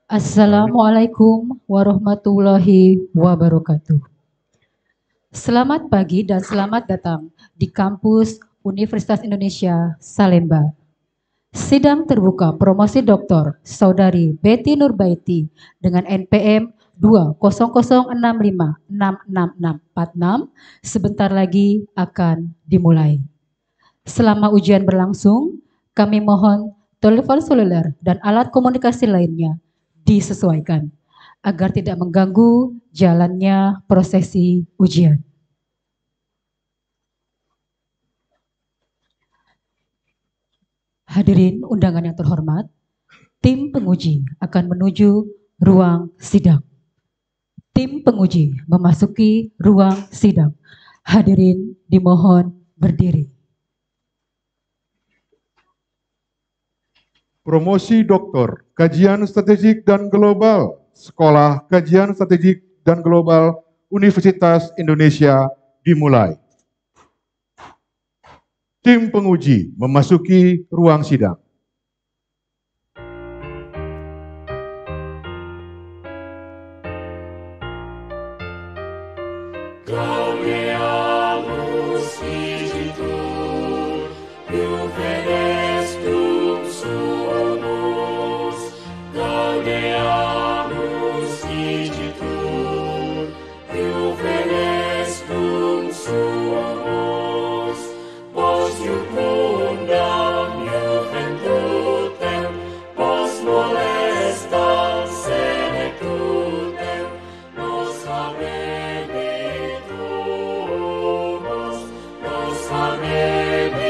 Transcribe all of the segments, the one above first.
Assalamualaikum warahmatullahi wabarakatuh. Selamat pagi dan selamat datang di kampus Universitas Indonesia Salemba. Sidang terbuka promosi Dr. Saudari Betty Nurbaiti dengan NPM 20065666646 sebentar lagi akan dimulai. Selama ujian berlangsung, kami mohon telepon seluler dan alat komunikasi lainnya disesuaikan agar tidak mengganggu jalannya prosesi ujian. Hadirin undangan yang terhormat, tim penguji akan menuju ruang sidang. Tim penguji memasuki ruang sidang. Hadirin dimohon berdiri. Promosi Doktor, Kajian Strategik dan Global, Sekolah Kajian Strategik dan Global Universitas Indonesia dimulai. Tim penguji memasuki ruang sidang. Gaudeamus igitur, Juvenes cum sumus. Gaudeamus igitur, Juvenes cum sumus. Post iucundam juventutem, post molestam senectutem, nos habebitur, nos habebitur.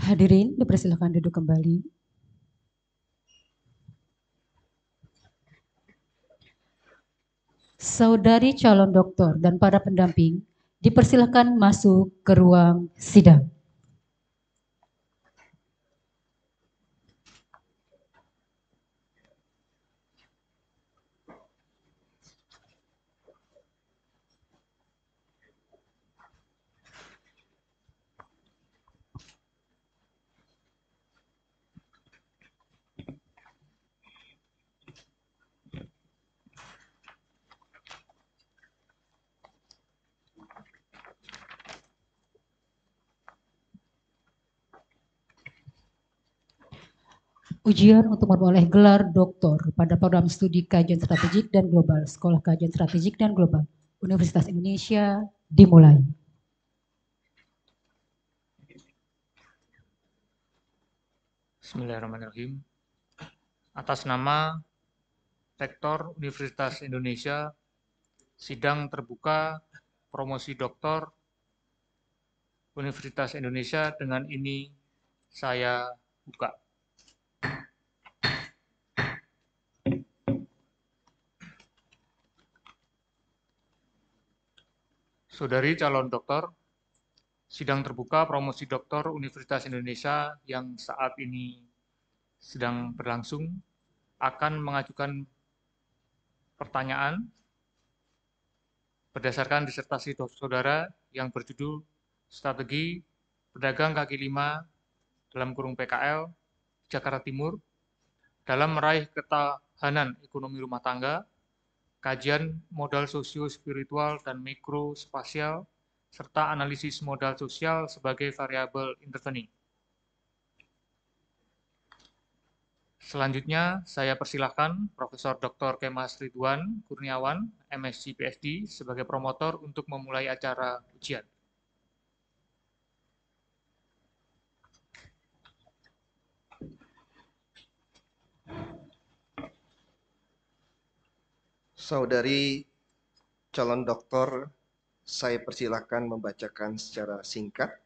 Hadirin dipersilakan duduk kembali. Saudari calon doktor dan para pendamping dipersilakan masuk ke ruang sidang. Ujian untuk memperoleh gelar doktor pada program studi kajian strategik dan global Sekolah Kajian Strategik dan Global Universitas Indonesia dimulai. Bismillahirrahmanirrahim. Atas nama Rektor Universitas Indonesia, sidang terbuka promosi doktor Universitas Indonesia dengan ini saya buka. Saudari calon doktor, sidang terbuka promosi doktor Universitas Indonesia yang saat ini sedang berlangsung akan mengajukan pertanyaan berdasarkan disertasi saudara yang berjudul Strategi Pedagang Kaki Lima dalam kurung PKL Jakarta Timur dalam meraih ketahanan ekonomi rumah tangga, kajian modal sosio-spiritual dan mikrospasial, serta analisis modal sosial sebagai variabel intervening. Selanjutnya, saya persilahkan Profesor Dr. Kemas Ridwan Kurniawan, MSc PhD, sebagai promotor untuk memulai acara ujian. Saudari calon doktor, saya persilahkan membacakan secara singkat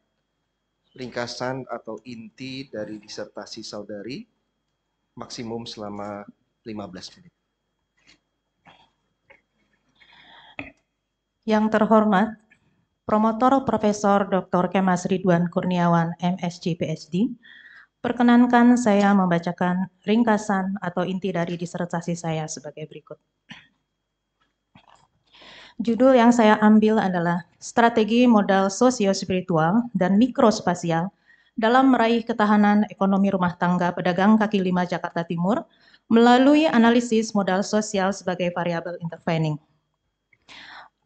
ringkasan atau inti dari disertasi saudari, maksimum selama 15 menit. Yang terhormat, Promotor Profesor Dr. Kemas Ridwan Kurniawan, MSc PhD, perkenankan saya membacakan ringkasan atau inti dari disertasi saya sebagai berikut. Judul yang saya ambil adalah Strategi Modal Sosio-Spiritual dan Mikrospasial dalam meraih ketahanan ekonomi rumah tangga pedagang kaki lima Jakarta Timur melalui analisis modal sosial sebagai variabel intervening.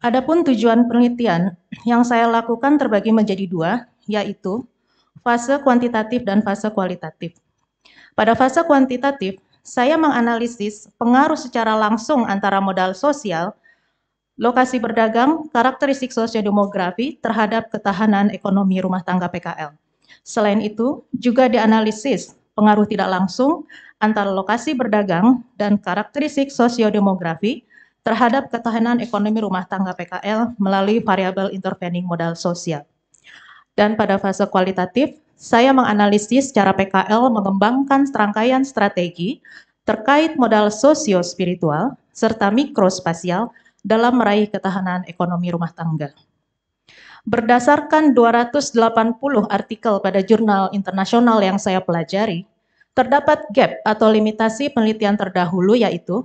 Adapun tujuan penelitian yang saya lakukan terbagi menjadi dua, yaitu fase kuantitatif dan fase kualitatif. Pada fase kuantitatif, saya menganalisis pengaruh secara langsung antara modal sosial, lokasi berdagang, karakteristik sosiodemografi terhadap ketahanan ekonomi rumah tangga PKL. Selain itu, juga dianalisis pengaruh tidak langsung antara lokasi berdagang dan karakteristik sosiodemografi terhadap ketahanan ekonomi rumah tangga PKL melalui variabel intervening modal sosial. Dan pada fase kualitatif, saya menganalisis cara PKL mengembangkan serangkaian strategi terkait modal sosio-spiritual serta mikrospasial dalam meraih ketahanan ekonomi rumah tangga. Berdasarkan 280 artikel pada jurnal internasional yang saya pelajari, terdapat gap atau limitasi penelitian terdahulu, yaitu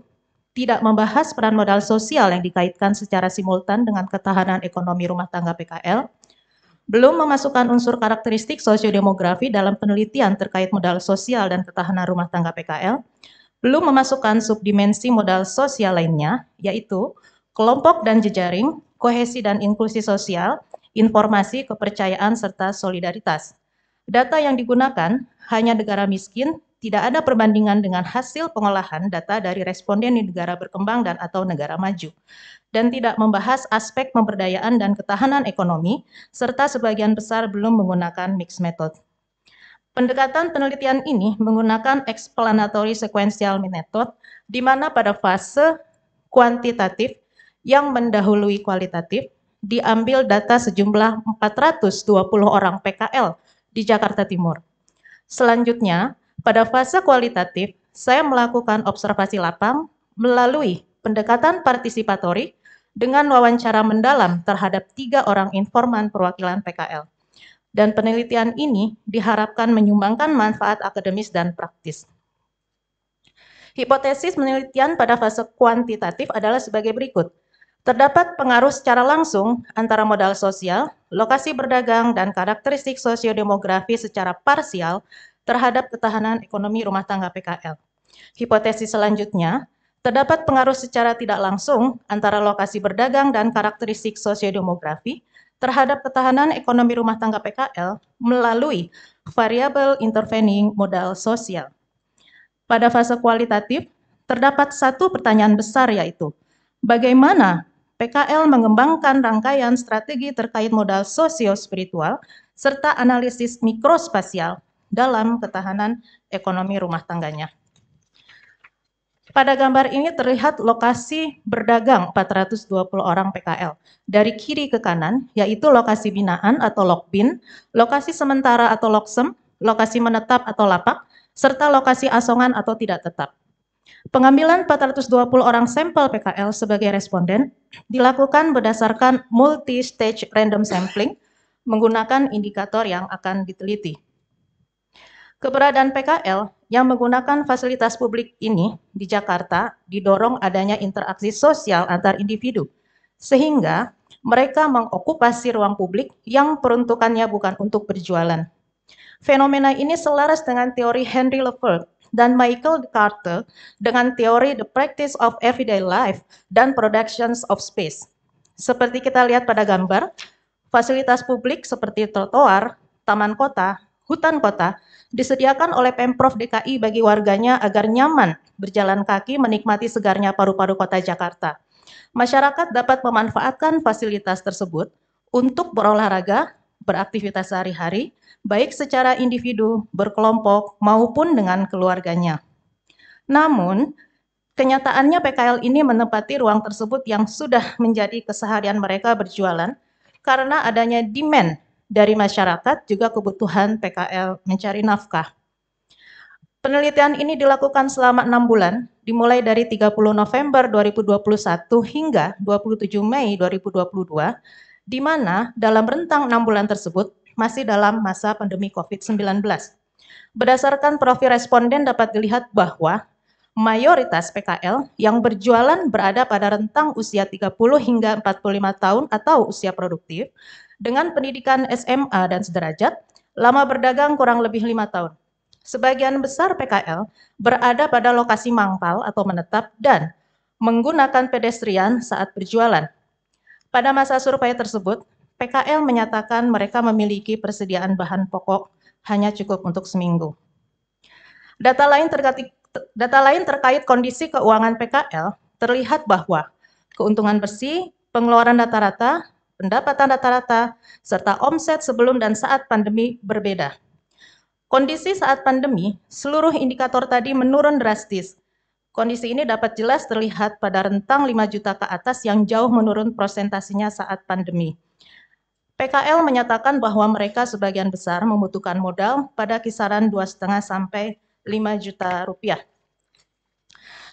tidak membahas peran modal sosial yang dikaitkan secara simultan dengan ketahanan ekonomi rumah tangga PKL, belum memasukkan unsur karakteristik sosiodemografi dalam penelitian terkait modal sosial dan ketahanan rumah tangga PKL, belum memasukkan subdimensi modal sosial lainnya, yaitu kelompok dan jejaring, kohesi dan inklusi sosial, informasi, kepercayaan, serta solidaritas. Data yang digunakan hanya negara miskin, tidak ada perbandingan dengan hasil pengolahan data dari responden di negara berkembang dan atau negara maju, dan tidak membahas aspek pemberdayaan dan ketahanan ekonomi, serta sebagian besar belum menggunakan mixed method. Pendekatan penelitian ini menggunakan explanatory sequential method, di mana pada fase kuantitatif yang mendahului kualitatif, diambil data sejumlah 420 orang PKL di Jakarta Timur. Selanjutnya, pada fase kualitatif, saya melakukan observasi lapang melalui pendekatan partisipatori dengan wawancara mendalam terhadap 3 orang informan perwakilan PKL. Dan penelitian ini diharapkan menyumbangkan manfaat akademis dan praktis. Hipotesis penelitian pada fase kuantitatif adalah sebagai berikut. Terdapat pengaruh secara langsung antara modal sosial, lokasi berdagang, dan karakteristik sosiodemografi secara parsial terhadap ketahanan ekonomi rumah tangga PKL. Hipotesis selanjutnya, terdapat pengaruh secara tidak langsung antara lokasi berdagang dan karakteristik sosiodemografi terhadap ketahanan ekonomi rumah tangga PKL melalui variabel intervening modal sosial. Pada fase kualitatif, terdapat satu pertanyaan besar, yaitu bagaimana PKL mengembangkan rangkaian strategi terkait modal sosio-spiritual serta analisis mikrospasial dalam ketahanan ekonomi rumah tangganya. Pada gambar ini terlihat lokasi berdagang 420 orang PKL. Dari kiri ke kanan, yaitu lokasi binaan atau lokbin, lokasi sementara atau loksem, lokasi menetap atau lapak, serta lokasi asongan atau tidak tetap. Pengambilan 420 orang sampel PKL sebagai responden dilakukan berdasarkan multi-stage random sampling menggunakan indikator yang akan diteliti. Keberadaan PKL yang menggunakan fasilitas publik ini di Jakarta didorong adanya interaksi sosial antar individu, sehingga mereka mengokupasi ruang publik yang peruntukannya bukan untuk berjualan. Fenomena ini selaras dengan teori Henry Lefebvre dan Michael Carter dengan teori The Practice of Everyday Life dan Productions of Space. Seperti kita lihat pada gambar, fasilitas publik seperti trotoar, taman kota, hutan kota disediakan oleh Pemprov DKI bagi warganya agar nyaman berjalan kaki menikmati segarnya paru-paru kota Jakarta. Masyarakat dapat memanfaatkan fasilitas tersebut untuk berolahraga, beraktivitas sehari-hari, baik secara individu, berkelompok, maupun dengan keluarganya. Namun, kenyataannya PKL ini menempati ruang tersebut yang sudah menjadi keseharian mereka berjualan karena adanya demand dari masyarakat, juga kebutuhan PKL mencari nafkah. Penelitian ini dilakukan selama 6 bulan, dimulai dari 30 November 2021 hingga 27 Mei 2022, di mana dalam rentang 6 bulan tersebut masih dalam masa pandemi COVID-19. Berdasarkan profil responden dapat dilihat bahwa mayoritas PKL yang berjualan berada pada rentang usia 30 hingga 45 tahun atau usia produktif, dengan pendidikan SMA dan sederajat, lama berdagang kurang lebih 5 tahun. Sebagian besar PKL berada pada lokasi mangkal atau menetap dan menggunakan pedestrian saat berjualan. Pada masa survei tersebut, PKL menyatakan mereka memiliki persediaan bahan pokok hanya cukup untuk seminggu. Data lain terkait kondisi keuangan PKL terlihat bahwa keuntungan bersih, pengeluaran rata-rata, pendapatan rata-rata, serta omset sebelum dan saat pandemi berbeda. Kondisi saat pandemi, seluruh indikator tadi menurun drastis. Kondisi ini dapat jelas terlihat pada rentang 5 juta ke atas yang jauh menurun prosentasinya saat pandemi. PKL menyatakan bahwa mereka sebagian besar membutuhkan modal pada kisaran 2,5 sampai 5 juta rupiah.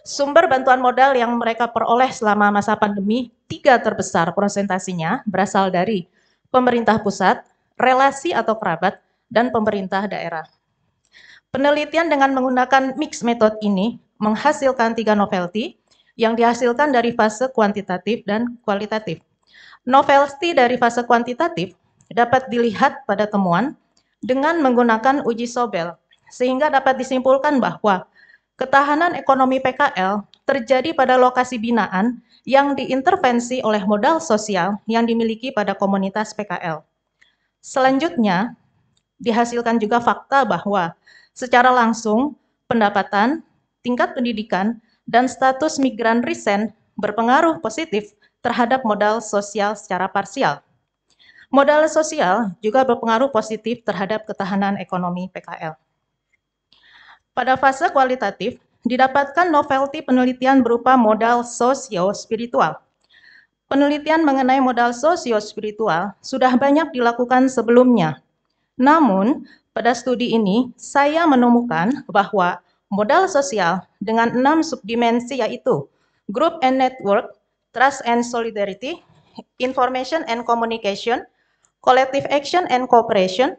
Sumber bantuan modal yang mereka peroleh selama masa pandemi, 3 terbesar prosentasinya berasal dari pemerintah pusat, relasi atau kerabat, dan pemerintah daerah. Penelitian dengan menggunakan mix method ini menghasilkan 3 novelty yang dihasilkan dari fase kuantitatif dan kualitatif. Novelty dari fase kuantitatif dapat dilihat pada temuan dengan menggunakan uji Sobel, sehingga dapat disimpulkan bahwa ketahanan ekonomi PKL terjadi pada lokasi binaan yang diintervensi oleh modal sosial yang dimiliki pada komunitas PKL. Selanjutnya, dihasilkan juga fakta bahwa secara langsung pendapatan, tingkat pendidikan, dan status migran recent berpengaruh positif terhadap modal sosial secara parsial. Modal sosial juga berpengaruh positif terhadap ketahanan ekonomi PKL. Pada fase kualitatif, didapatkan novelty penelitian berupa modal sosio-spiritual. Penelitian mengenai modal sosio-spiritual sudah banyak dilakukan sebelumnya. Namun, pada studi ini, saya menemukan bahwa modal sosial dengan 6 subdimensi yaitu group and network, trust and solidarity, information and communication, collective action and cooperation,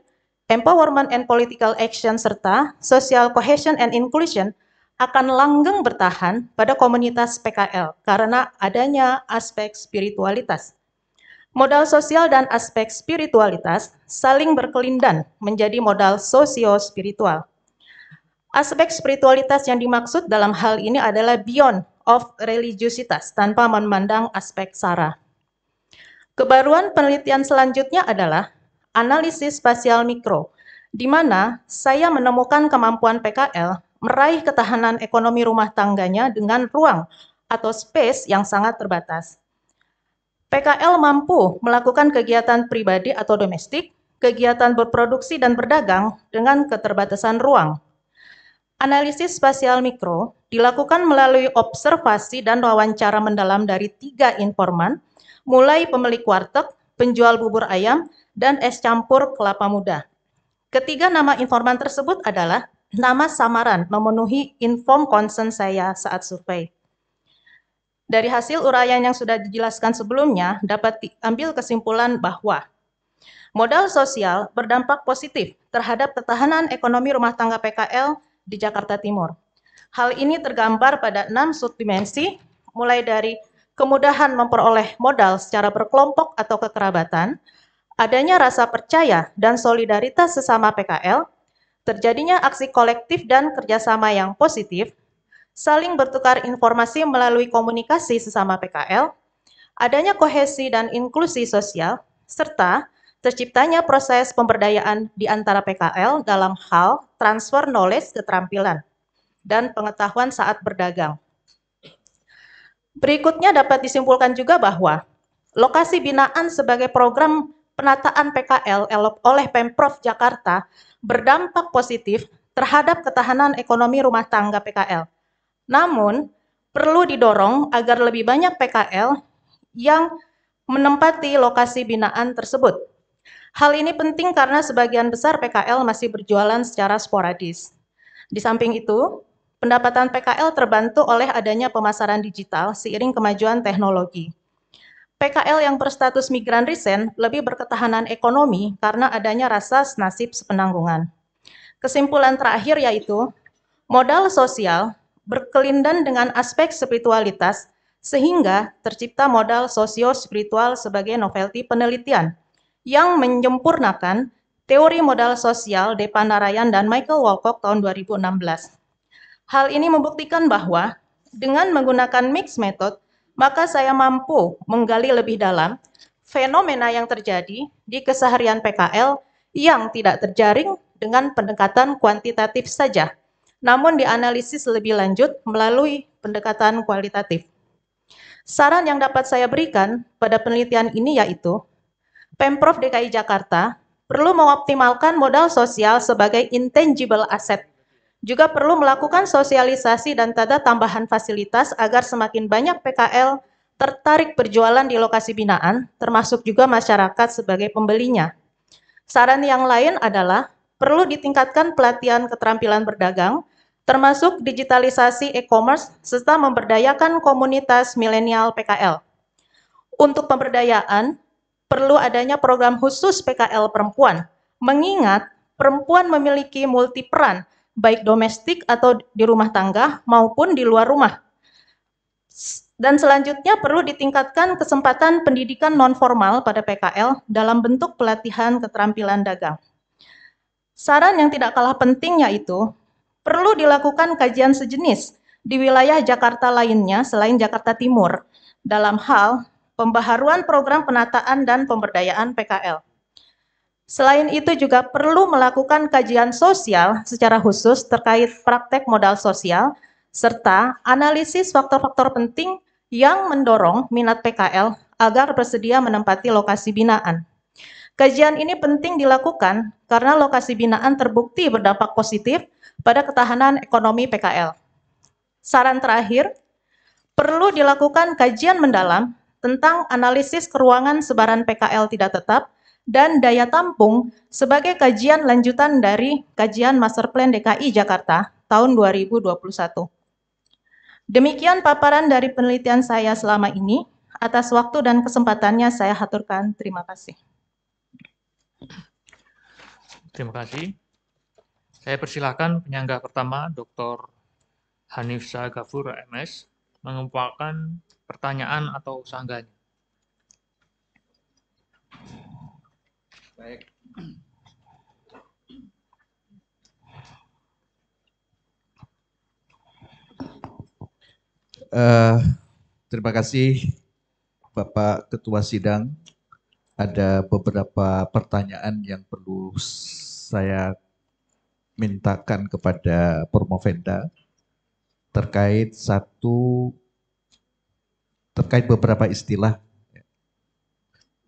empowerment and political action, serta social cohesion and inclusion akan langgeng bertahan pada komunitas PKL karena adanya aspek spiritualitas. Modal sosial dan aspek spiritualitas saling berkelindan menjadi modal sosio-spiritual. Aspek spiritualitas yang dimaksud dalam hal ini adalah beyond of religiositas tanpa memandang aspek sara. Kebaruan penelitian selanjutnya adalah analisis spasial mikro, di mana saya menemukan kemampuan PKL meraih ketahanan ekonomi rumah tangganya dengan ruang atau space yang sangat terbatas. PKL mampu melakukan kegiatan pribadi atau domestik, kegiatan berproduksi dan berdagang dengan keterbatasan ruang. Analisis spasial mikro dilakukan melalui observasi dan wawancara mendalam dari 3 informan, mulai pemilik warteg, penjual bubur ayam, dan es campur kelapa muda. Ketiga nama informan tersebut adalah nama samaran memenuhi inform concern saya saat survei. Dari hasil uraian yang sudah dijelaskan sebelumnya, dapat diambil kesimpulan bahwa modal sosial berdampak positif terhadap ketahanan ekonomi rumah tangga PKL di Jakarta Timur. Hal ini tergambar pada 6 subdimensi, mulai dari kemudahan memperoleh modal secara berkelompok atau kekerabatan, adanya rasa percaya dan solidaritas sesama PKL, terjadinya aksi kolektif dan kerjasama yang positif, saling bertukar informasi melalui komunikasi sesama PKL, adanya kohesi dan inklusi sosial, serta terciptanya proses pemberdayaan di antara PKL dalam hal transfer knowledge keterampilan dan pengetahuan saat berdagang. Berikutnya dapat disimpulkan juga bahwa lokasi binaan sebagai program penataan PKL oleh Pemprov Jakarta berdampak positif terhadap ketahanan ekonomi rumah tangga PKL. Namun, perlu didorong agar lebih banyak PKL yang menempati lokasi binaan tersebut. Hal ini penting karena sebagian besar PKL masih berjualan secara sporadis. Di samping itu, pendapatan PKL terbantu oleh adanya pemasaran digital seiring kemajuan teknologi. PKL yang berstatus migran recent lebih berketahanan ekonomi karena adanya rasa senasib sepenanggungan. Kesimpulan terakhir yaitu, modal sosial berkelindan dengan aspek spiritualitas sehingga tercipta modal sosio-spiritual sebagai novelty penelitian yang menyempurnakan teori modal sosial Depa Narayan dan Michael Wolcock tahun 2016. Hal ini membuktikan bahwa dengan menggunakan mixed method, maka saya mampu menggali lebih dalam fenomena yang terjadi di keseharian PKL yang tidak terjaring dengan pendekatan kuantitatif saja, namun dianalisis lebih lanjut melalui pendekatan kualitatif. Saran yang dapat saya berikan pada penelitian ini yaitu, Pemprov DKI Jakarta perlu mengoptimalkan modal sosial sebagai intangible asset, juga perlu melakukan sosialisasi dan tanda tambahan fasilitas agar semakin banyak PKL tertarik berjualan di lokasi binaan, termasuk juga masyarakat sebagai pembelinya. Saran yang lain adalah perlu ditingkatkan pelatihan keterampilan berdagang, termasuk digitalisasi e-commerce, serta memberdayakan komunitas milenial PKL. Untuk pemberdayaan, perlu adanya program khusus PKL perempuan, mengingat perempuan memiliki multiperan, baik domestik atau di rumah tangga maupun di luar rumah. Dan selanjutnya perlu ditingkatkan kesempatan pendidikan non-formal pada PKL dalam bentuk pelatihan keterampilan dagang. Saran yang tidak kalah penting yaitu, perlu dilakukan kajian sejenis di wilayah Jakarta lainnya selain Jakarta Timur dalam hal pembaharuan program penataan dan pemberdayaan PKL. Selain itu juga perlu melakukan kajian sosial secara khusus terkait praktek modal sosial, serta analisis faktor-faktor penting yang mendorong minat PKL agar bersedia menempati lokasi binaan. Kajian ini penting dilakukan karena lokasi binaan terbukti berdampak positif pada ketahanan ekonomi PKL. Saran terakhir, perlu dilakukan kajian mendalam tentang analisis keruangan sebaran PKL tidak tetap dan daya tampung sebagai kajian lanjutan dari kajian Master Plan DKI Jakarta tahun 2021. Demikian paparan dari penelitian saya selama ini. Atas waktu dan kesempatannya saya haturkan terima kasih. Terima kasih. Saya persilahkan penyangga pertama, Dr. Hanif Shah Ghafur, MS, mengemukakan pertanyaan atau sanggahnya. Baik. Terima kasih Bapak Ketua Sidang. Ada beberapa pertanyaan yang perlu saya mintakan kepada Promovenda terkait beberapa istilah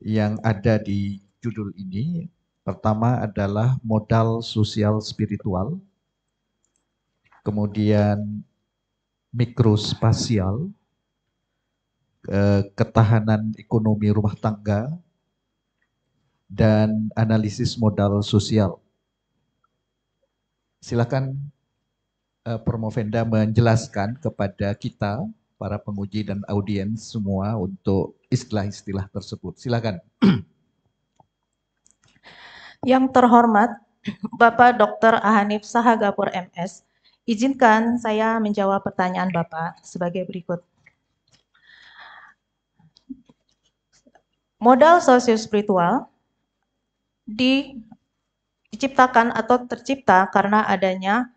yang ada di judul ini. Pertama adalah modal sosial spiritual, kemudian mikrospasial, ketahanan ekonomi rumah tangga, dan analisis modal sosial. Silakan Promovenda menjelaskan kepada kita, para penguji dan audiens semua untuk istilah-istilah tersebut. Silakan. Yang terhormat Bapak Dr. Hanif Shah Ghafur, MS, izinkan saya menjawab pertanyaan Bapak sebagai berikut. Modal sosio-spiritual diciptakan atau tercipta karena adanya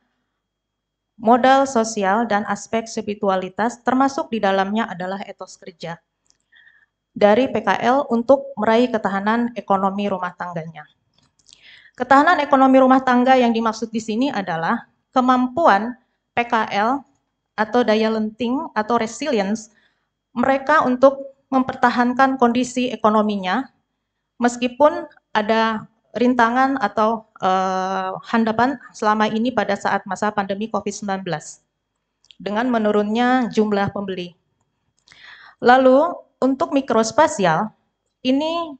modal sosial dan aspek spiritualitas, termasuk di dalamnya adalah etos kerja dari PKL untuk meraih ketahanan ekonomi rumah tangganya. Ketahanan ekonomi rumah tangga yang dimaksud di sini adalah kemampuan PKL atau daya lenting atau resilience mereka untuk mempertahankan kondisi ekonominya meskipun ada rintangan atau hadapan selama ini pada saat masa pandemi COVID-19 dengan menurunnya jumlah pembeli. Lalu untuk mikrospasial ini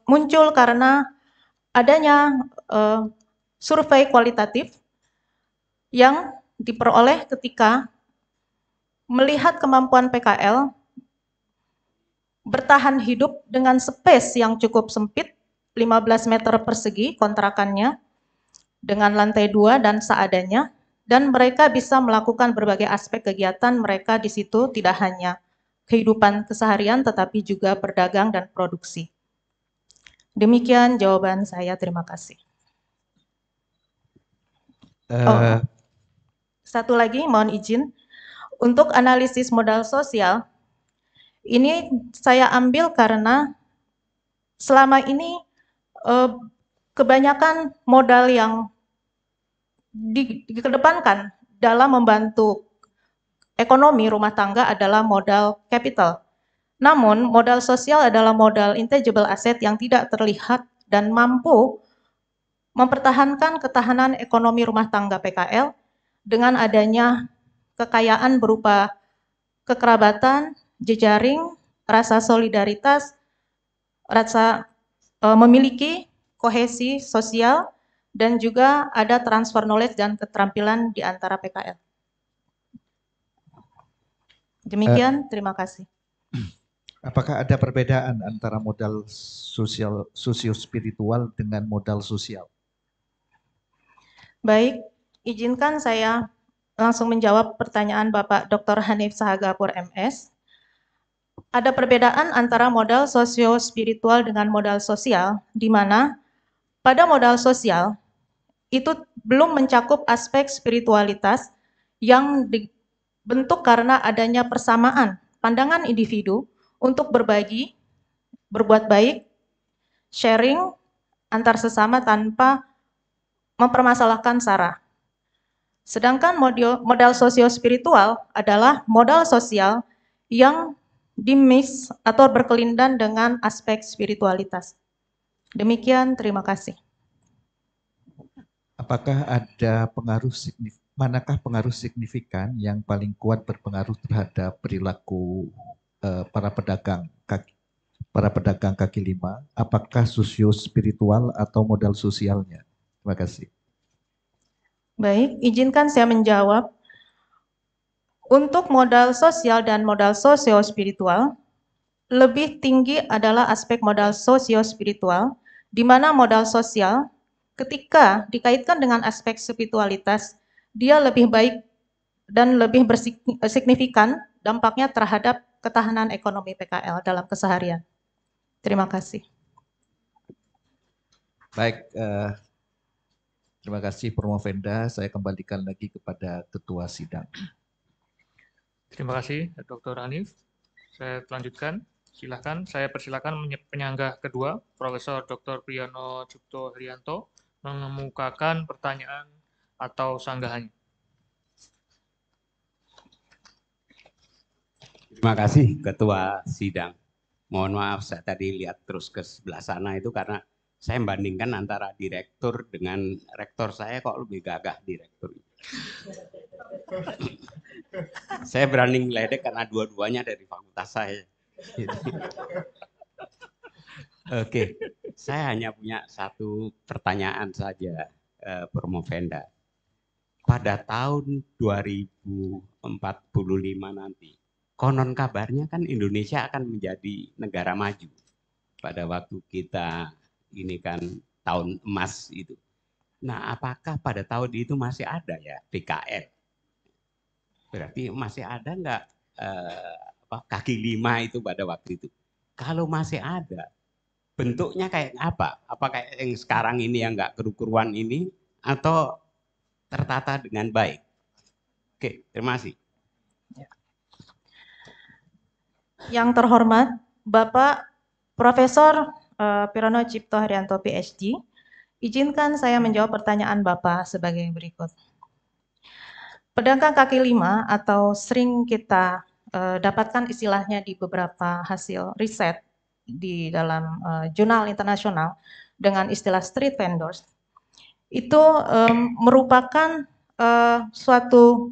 muncul karena adanya survei kualitatif yang diperoleh ketika melihat kemampuan PKL bertahan hidup dengan space yang cukup sempit, 15 meter persegi kontrakannya dengan lantai 2 dan seadanya, dan mereka bisa melakukan berbagai aspek kegiatan mereka di situ, tidak hanya kehidupan keseharian tetapi juga berdagang dan produksi. Demikian jawaban saya, terima kasih. Satu lagi, mohon izin. Untuk analisis modal sosial, ini saya ambil karena selama ini kebanyakan modal yang dikedepankan dalam membantu ekonomi rumah tangga adalah modal capital. Namun, modal sosial adalah modal intangible asset yang tidak terlihat dan mampu mempertahankan ketahanan ekonomi rumah tangga PKL dengan adanya kekayaan berupa kekerabatan, jejaring, rasa solidaritas, rasa memiliki kohesi sosial, dan juga ada transfer knowledge dan keterampilan di antara PKL. Demikian, terima kasih. Apakah ada perbedaan antara modal sosio-spiritual dengan modal sosial? Baik, izinkan saya langsung menjawab pertanyaan Bapak Dr. Hanif Sahagapur MS. Ada perbedaan antara modal sosio-spiritual dengan modal sosial, di mana pada modal sosial itu belum mencakup aspek spiritualitas yang dibentuk karena adanya persamaan pandangan individu untuk berbagi, berbuat baik, sharing antar sesama tanpa mempermasalahkan sara. Sedangkan modal sosio-spiritual adalah modal sosial yang dimix atau berkelindan dengan aspek spiritualitas. Demikian, terima kasih. Apakah ada manakah pengaruh signifikan yang paling kuat berpengaruh terhadap perilaku para pedagang kaki lima? Apakah sosio-spiritual atau modal sosialnya? Terima kasih. Baik, izinkan saya menjawab. Untuk modal sosial dan modal sosio-spiritual, lebih tinggi adalah aspek modal sosio-spiritual, di mana modal sosial ketika dikaitkan dengan aspek spiritualitas, dia lebih baik dan lebih signifikan dampaknya terhadap ketahanan ekonomi PKL dalam keseharian. Terima kasih. Baik, terima kasih Promovenda. Saya kembalikan lagi kepada Ketua Sidang. Terima kasih Dr. Hanif. Saya lanjutkan. Silakan, saya persilakan penyangga kedua, Profesor Dr. Priyono Cipto Herianto, mengemukakan pertanyaan atau sanggahannya. Terima kasih Ketua Sidang. Mohon maaf saya tadi lihat terus ke sebelah sana itu karena saya membandingkan antara direktur dengan rektor, saya kok lebih gagah direktur. Saya berani ngeledek karena dua-duanya dari fakultas saya. Oke, saya hanya punya satu pertanyaan saja, Promovenda. Pada tahun 2045 nanti, konon kabarnya kan Indonesia akan menjadi negara maju. Pada waktu kita ini kan tahun emas itu. Nah, apakah pada tahun itu masih ada ya PKL? Berarti masih ada nggak kaki lima itu pada waktu itu? Kalau masih ada, bentuknya kayak apa? Apa kayak yang sekarang ini yang nggak kerukuruan ini atau tertata dengan baik? Oke, terima kasih. Yang terhormat Bapak Profesor Priyono Cipto Herianto PhD, izinkan saya menjawab pertanyaan Bapak sebagai berikut. Pedagang kaki lima atau sering kita dapatkan istilahnya di beberapa hasil riset di dalam jurnal internasional dengan istilah street vendors, itu merupakan suatu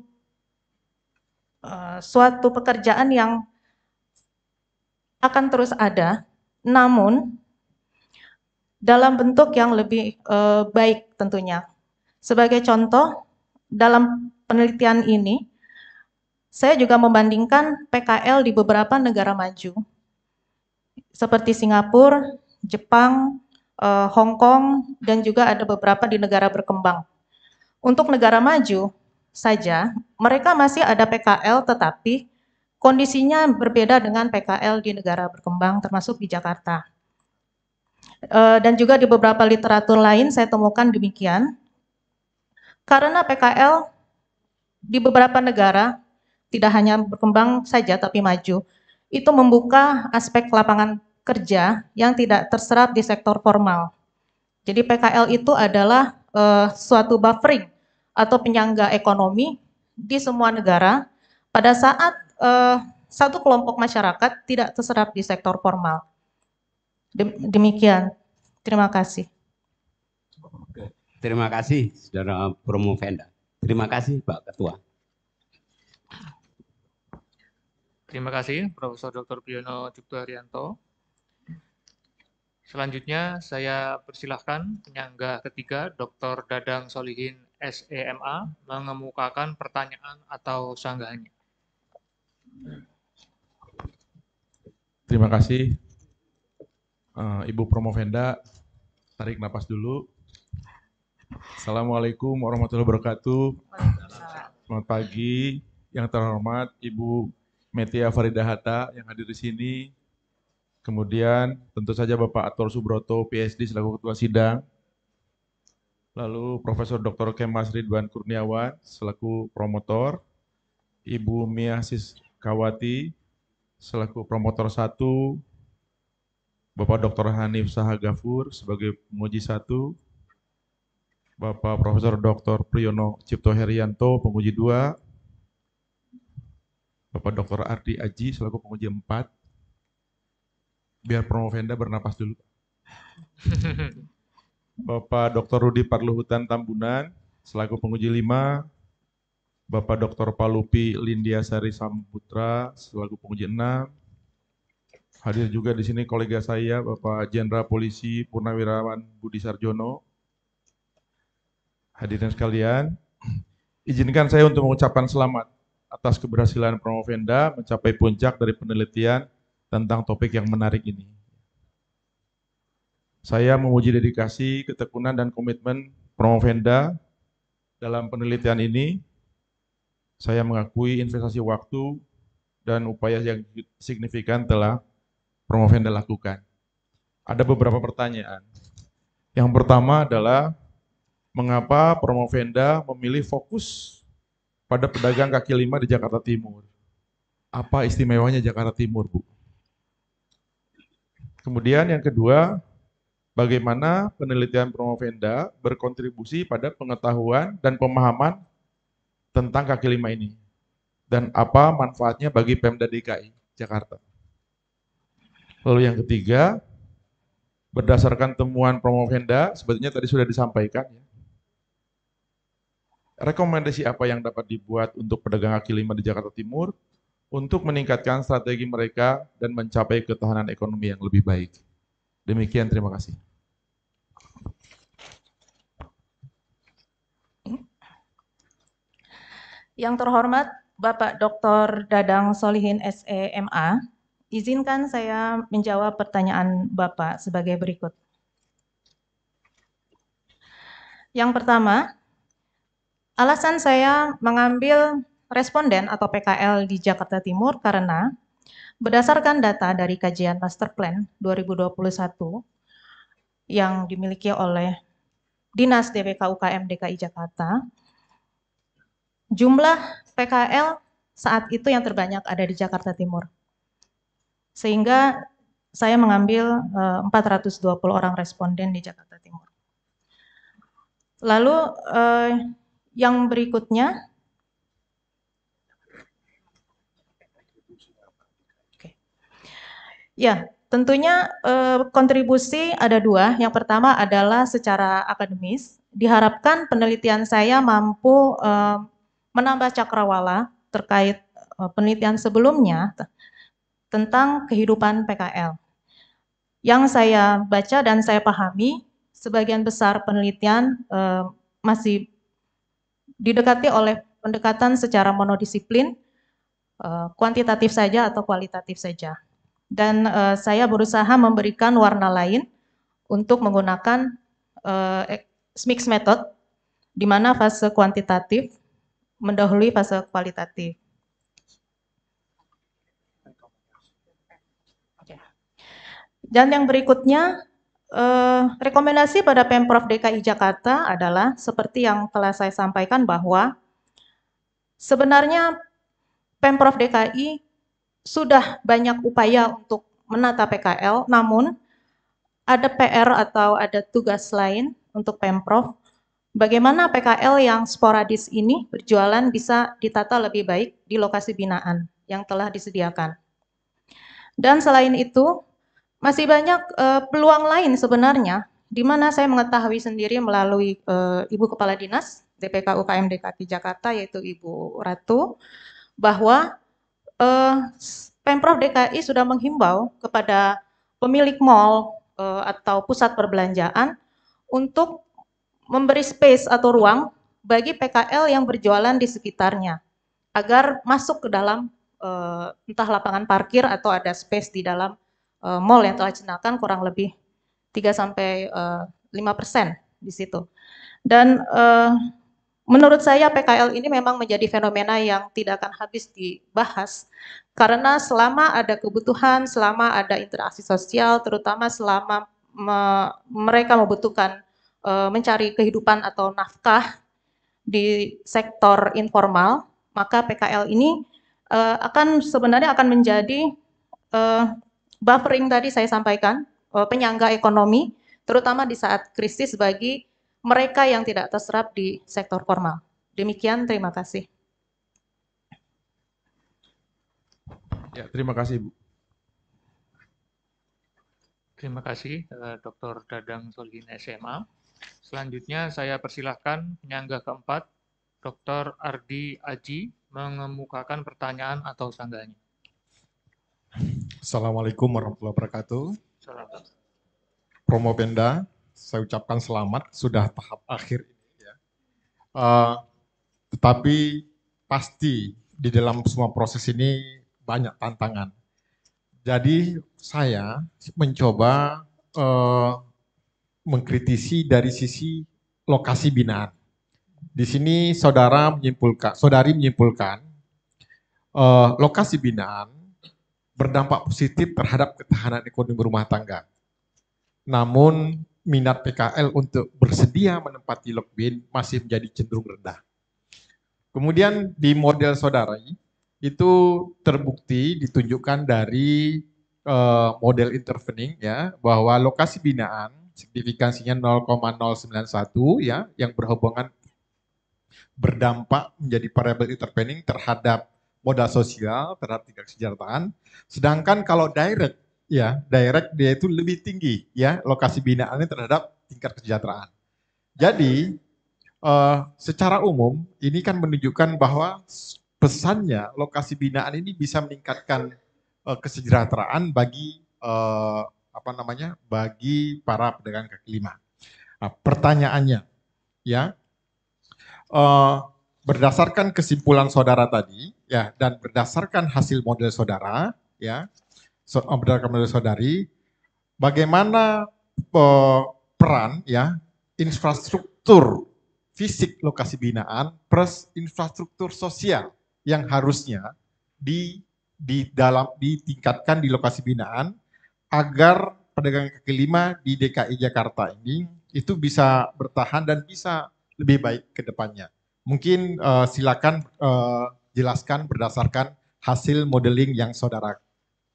pekerjaan yang akan terus ada, namun dalam bentuk yang lebih baik tentunya. Sebagai contoh, dalam penelitian ini, saya juga membandingkan PKL di beberapa negara maju, seperti Singapura, Jepang, Hong Kong, dan juga ada beberapa di negara berkembang. Untuk negara maju, saja, mereka masih ada PKL tetapi kondisinya berbeda dengan PKL di negara berkembang termasuk di Jakarta. Dan juga di beberapa literatur lain saya temukan demikian. Karena PKL di beberapa negara tidak hanya berkembang saja tapi maju, itu membuka aspek lapangan kerja yang tidak terserap di sektor formal. Jadi PKL itu adalah suatu buffering atau penyangga ekonomi di semua negara pada saat satu kelompok masyarakat tidak terserap di sektor formal. Demikian, terima kasih. Terima kasih, Saudara Promovenda. Terima kasih, Pak Ketua. Terima kasih, Profesor Dr. Priyono Cipto Haryanto. Selanjutnya, saya persilahkan penyangga ketiga, Dr. Dadang Solihin, SEMA, mengemukakan pertanyaan atau sanggahannya. Terima kasih, Ibu Promovenda. Tarik napas dulu. Assalamualaikum warahmatullahi wabarakatuh. Selamat pagi, yang terhormat Ibu Metia Faridah Hatta yang hadir di sini. Kemudian tentu saja Bapak Ator Subroto, PhD selaku Ketua Sidang. Lalu Profesor Dr. Kemas Ridwan Kurniawan selaku promotor. Ibu Mia Siskawati selaku promotor 1. Bapak Dr. Hanif Sahagafur sebagai penguji 1. Bapak Profesor Dr. Priyono Cipto Haryanto, penguji 2. Bapak Dr. Ardi Aji selaku penguji 4. Biar Promovenda bernapas dulu. Bapak Dr. Rudi Parluhutan Tambunan selaku penguji 5. Bapak Dr. Palupi Lindiasari Samputra selaku penguji 6. Hadir juga di sini kolega saya, Bapak Jenderal Polisi Purnawirawan Budi Sarjono. Hadirin sekalian, izinkan saya untuk mengucapkan selamat atas keberhasilan Promovenda mencapai puncak dari penelitian tentang topik yang menarik ini. Saya memuji dedikasi, ketekunan, dan komitmen Promovenda dalam penelitian ini. Saya mengakui investasi waktu dan upaya yang signifikan telah Promovenda lakukan. Ada beberapa pertanyaan. Yang pertama adalah, mengapa Promovenda memilih fokus pada pedagang kaki lima di Jakarta Timur? Apa istimewanya Jakarta Timur, Bu? Kemudian yang kedua, bagaimana penelitian Promovenda berkontribusi pada pengetahuan dan pemahaman tentang kaki lima ini? Dan apa manfaatnya bagi Pemda DKI Jakarta? Lalu yang ketiga, berdasarkan temuan Promovenda, sebetulnya tadi sudah disampaikan, ya, rekomendasi apa yang dapat dibuat untuk pedagang kaki lima di Jakarta Timur untuk meningkatkan strategi mereka dan mencapai ketahanan ekonomi yang lebih baik? Demikian, terima kasih. Yang terhormat Bapak Dr. Dadang Solihin, SEMA, izinkan saya menjawab pertanyaan Bapak sebagai berikut. Yang pertama, alasan saya mengambil responden atau PKL di Jakarta Timur karena berdasarkan data dari kajian Master Plan 2021 yang dimiliki oleh Dinas DPK UKM DKI Jakarta, jumlah PKL saat itu yang terbanyak ada di Jakarta Timur. Sehingga saya mengambil 420 orang responden di Jakarta Timur. Lalu yang berikutnya, ya, tentunya kontribusi ada dua. Yang pertama adalah secara akademis. Diharapkan penelitian saya mampu menambah cakrawala terkait penelitian sebelumnya tentang kehidupan PKL. Yang saya baca dan saya pahami, sebagian besar penelitian masih didekati oleh pendekatan secara monodisiplin, kuantitatif saja atau kualitatif saja. Dan saya berusaha memberikan warna lain untuk menggunakan mixed method, di mana fase kuantitatif mendahului fase kualitatif. Dan yang berikutnya, rekomendasi pada Pemprov DKI Jakarta adalah seperti yang telah saya sampaikan bahwa sebenarnya Pemprov DKI sudah banyak upaya untuk menata PKL, namun ada PR atau ada tugas lain untuk Pemprov. Bagaimana PKL yang sporadis ini berjualan bisa ditata lebih baik di lokasi binaan yang telah disediakan. Dan selain itu, masih banyak peluang lain sebenarnya, di mana saya mengetahui sendiri melalui Ibu Kepala Dinas DPK UKM DKI Jakarta, yaitu Ibu Ratu, bahwa Pemprov DKI sudah menghimbau kepada pemilik mal atau pusat perbelanjaan untuk memberi space atau ruang bagi PKL yang berjualan di sekitarnya, agar masuk ke dalam entah lapangan parkir atau ada space di dalam mall yang telah digunakan kurang lebih 3-5% di situ. Dan menurut saya PKL ini memang menjadi fenomena yang tidak akan habis dibahas, karena selama ada kebutuhan, selama ada interaksi sosial, terutama selama mereka membutuhkan mencari kehidupan atau nafkah di sektor informal, maka PKL ini sebenarnya akan menjadi buffering tadi saya sampaikan, penyangga ekonomi, terutama di saat krisis bagi mereka yang tidak terserap di sektor formal. Demikian, terima kasih. Ya, terima kasih, Bu. Terima kasih, Dr. Dadang Solihin SMA. Selanjutnya saya persilahkan penyangga keempat, Dr. Ardi Aji, mengemukakan pertanyaan atau sanggahannya. Assalamualaikum warahmatullahi wabarakatuh. Selamat. Promopenda, saya ucapkan selamat sudah tahap akhir ini ya. Tetapi pasti di dalam semua proses ini banyak tantangan. Jadi saya mencoba mengkritisi dari sisi lokasi binaan. Di sini saudari menyimpulkan lokasi binaan berdampak positif terhadap ketahanan ekonomi rumah tangga. Namun minat PKL untuk bersedia menempati Lokbin masih menjadi cenderung rendah. Kemudian di model saudari itu terbukti ditunjukkan dari model intervening ya, bahwa lokasi binaan signifikansinya 0,091 ya, yang berhubungan berdampak menjadi variabel intervening terhadap modal sosial, terhadap tingkat kesejahteraan. Sedangkan kalau direct ya, direct dia itu lebih tinggi ya, lokasi binaannya terhadap tingkat kesejahteraan. Jadi secara umum ini kan menunjukkan bahwa pesannya lokasi binaan ini bisa meningkatkan kesejahteraan bagi bagi para pedagang kaki lima. Nah, pertanyaannya ya, berdasarkan kesimpulan saudara tadi ya, dan berdasarkan hasil model saudara ya, berdasarkan model saudari, bagaimana peran ya infrastruktur fisik lokasi binaan plus infrastruktur sosial yang harusnya ditingkatkan di lokasi binaan agar pedagang kaki lima di DKI Jakarta ini itu bisa bertahan dan bisa lebih baik ke depannya. Mungkin silakan jelaskan berdasarkan hasil modeling yang saudara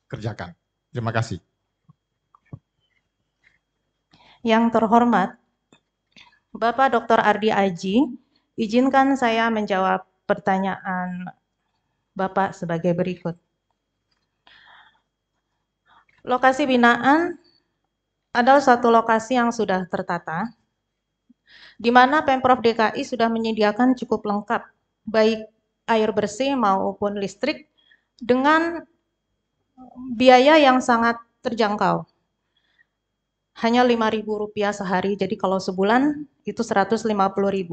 kerjakan. Terima kasih. Yang terhormat, Bapak Dr. Ardi Aji, izinkan saya menjawab pertanyaan Bapak sebagai berikut. Lokasi binaan adalah satu lokasi yang sudah tertata, di mana Pemprov DKI sudah menyediakan cukup lengkap, baik air bersih maupun listrik, dengan biaya yang sangat terjangkau. Hanya Rp5.000 sehari, jadi kalau sebulan itu Rp150.000.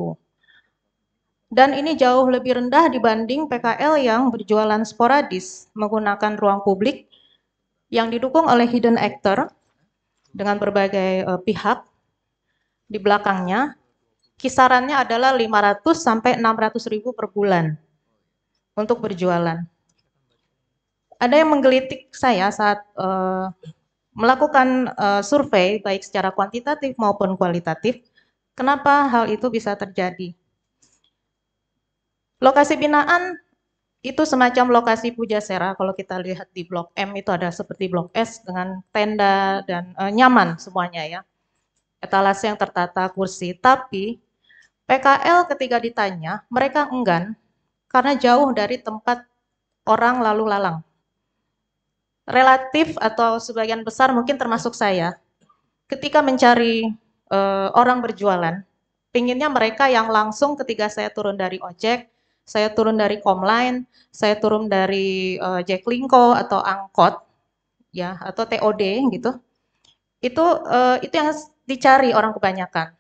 Dan ini jauh lebih rendah dibanding PKL yang berjualan sporadis, menggunakan ruang publik yang didukung oleh hidden actor dengan berbagai pihak di belakangnya, kisarannya adalah 500 sampai 600.000 per bulan untuk berjualan. Ada yang menggelitik saya saat melakukan survei baik secara kuantitatif maupun kualitatif. Kenapa hal itu bisa terjadi? Lokasi binaan itu semacam lokasi pujasera. Kalau kita lihat di Blok M itu ada seperti Blok S dengan tenda dan nyaman semuanya ya. Etalase yang tertata, kursi. Tapi PKL ketika ditanya, mereka enggan karena jauh dari tempat orang lalu lalang. Relatif atau sebagian besar mungkin termasuk saya, ketika mencari orang berjualan, pinginnya mereka yang langsung ketika saya turun dari ojek, saya turun dari Comline, saya turun dari Jaklingko atau angkot, ya atau TOD gitu, itu yang dicari orang kebanyakan.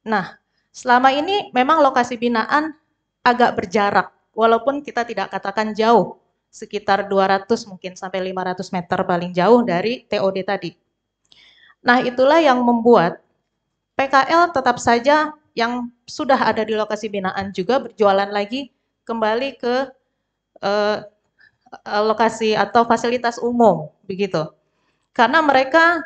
Nah, selama ini memang lokasi binaan agak berjarak, walaupun kita tidak katakan jauh, sekitar 200 mungkin sampai 500 meter paling jauh dari TOD tadi. Nah, itulah yang membuat PKL tetap saja yang sudah ada di lokasi binaan juga berjualan lagi kembali ke lokasi atau fasilitas umum, begitu. Karena mereka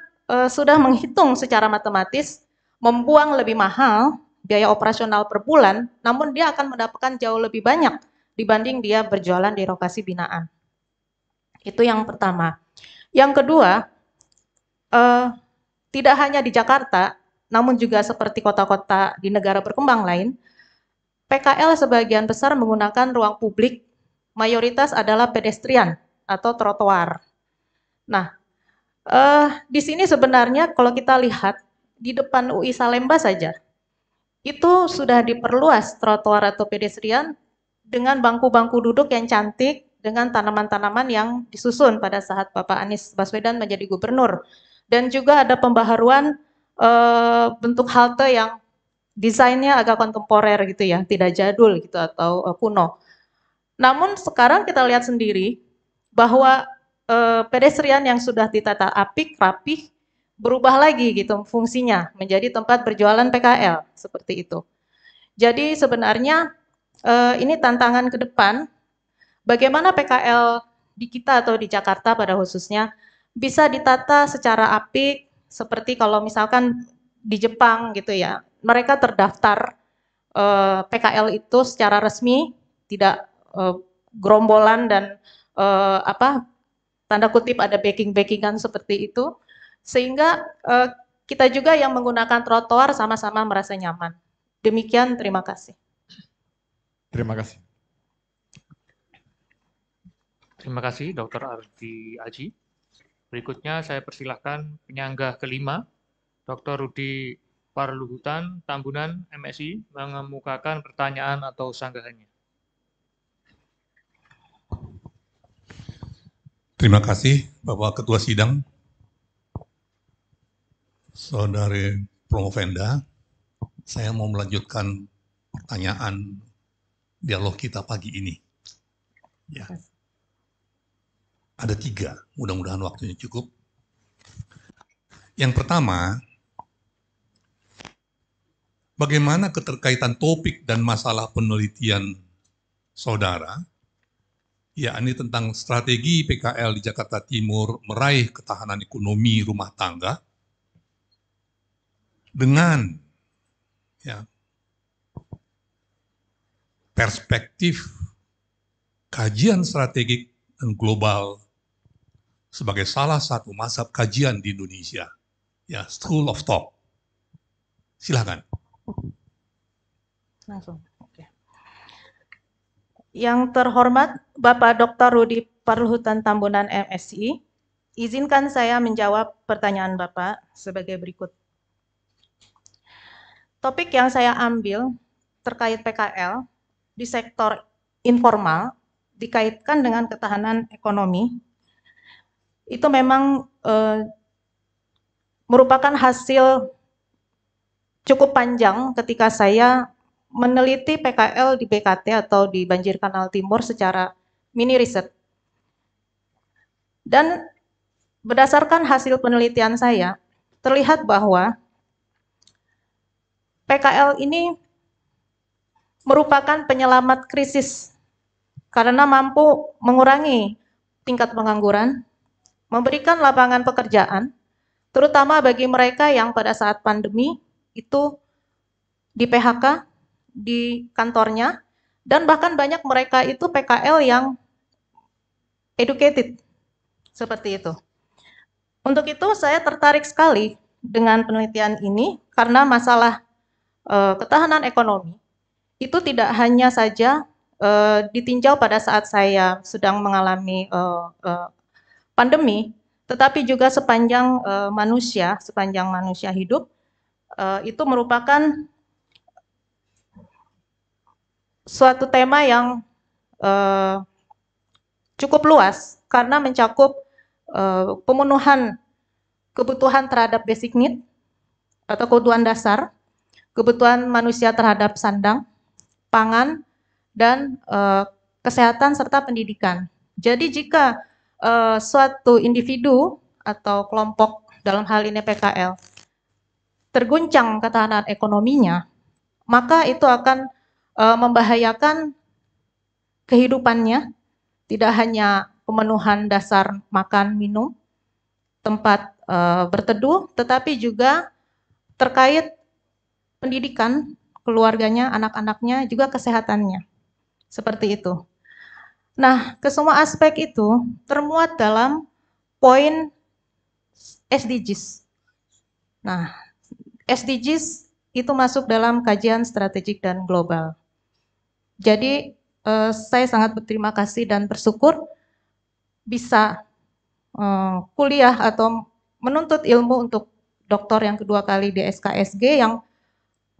sudah menghitung secara matematis, membuang lebih mahal biaya operasional per bulan, namun dia akan mendapatkan jauh lebih banyak dibanding dia berjualan di lokasi binaan. Itu yang pertama. Yang kedua, tidak hanya di Jakarta, namun juga seperti kota-kota di negara berkembang lain, PKL sebagian besar menggunakan ruang publik, mayoritas adalah pedestrian atau trotoar. Nah, di sini sebenarnya kalau kita lihat, di depan UI Salemba saja, itu sudah diperluas trotoar atau pedestrian dengan bangku-bangku duduk yang cantik, dengan tanaman-tanaman yang disusun pada saat Bapak Anies Baswedan menjadi gubernur. Dan juga ada pembaharuan bentuk halte yang desainnya agak kontemporer gitu ya, tidak jadul gitu atau kuno. Namun sekarang kita lihat sendiri bahwa pedestrian yang sudah ditata apik, rapih, berubah lagi gitu fungsinya menjadi tempat berjualan PKL seperti itu. Jadi sebenarnya ini tantangan ke depan, bagaimana PKL di kita atau di Jakarta pada khususnya bisa ditata secara apik, seperti kalau misalkan di Jepang gitu ya, mereka terdaftar PKL itu secara resmi, tidak gerombolan dan tanda kutip ada backing-backingan seperti itu, sehingga kita juga yang menggunakan trotoar sama-sama merasa nyaman. Demikian, terima kasih. Terima kasih. Terima kasih Dr. Ardi Aji. Berikutnya saya persilahkan penyangga kelima, Dr. Rudi Parluhutan Tambunan, MSI, mengemukakan pertanyaan atau sanggahannya. Terima kasih Bapak Ketua Sidang, Saudari Promovenda. Saya mau melanjutkan pertanyaan dialog kita pagi ini. Ya. Ada 3, mudah-mudahan waktunya cukup. Yang pertama, bagaimana keterkaitan topik dan masalah penelitian saudara, yakni tentang strategi PKL di Jakarta Timur meraih ketahanan ekonomi rumah tangga dengan perspektif kajian strategik dan global sebagai salah satu mazhab kajian di Indonesia, ya, School of Thought. Silakan. Langsung. Oke. Yang terhormat Bapak Dr. Rudi Parluhutan Tambunan, MSI, izinkan saya menjawab pertanyaan Bapak sebagai berikut. Topik yang saya ambil terkait PKL di sektor informal dikaitkan dengan ketahanan ekonomi, itu memang merupakan hasil cukup panjang ketika saya meneliti PKL di BKT atau di Banjir Kanal Timur secara mini riset. Dan berdasarkan hasil penelitian saya, terlihat bahwa PKL ini merupakan penyelamat krisis karena mampu mengurangi tingkat pengangguran, memberikan lapangan pekerjaan, terutama bagi mereka yang pada saat pandemi itu di PHK di kantornya, dan bahkan banyak mereka itu PKL yang educated, seperti itu. Untuk itu saya tertarik sekali dengan penelitian ini karena masalah ketahanan ekonomi itu tidak hanya saja ditinjau pada saat saya sedang mengalami pandemi, tetapi juga sepanjang manusia hidup, itu merupakan suatu tema yang cukup luas karena mencakup pemenuhan kebutuhan terhadap basic need atau kebutuhan dasar, kebutuhan manusia terhadap sandang, pangan, dan kesehatan serta pendidikan. Jadi jika suatu individu atau kelompok dalam hal ini PKL terguncang ketahanan ekonominya, maka itu akan membahayakan kehidupannya, tidak hanya pemenuhan dasar makan, minum, tempat berteduh, tetapi juga terkait pendidikan, keluarganya, anak-anaknya, juga kesehatannya. Seperti itu. Nah, kesemua aspek itu termuat dalam poin SDGs. Nah, SDGs itu masuk dalam kajian strategik dan global. Jadi, saya sangat berterima kasih dan bersyukur bisa kuliah atau menuntut ilmu untuk doktor yang kedua kali di SKSG yang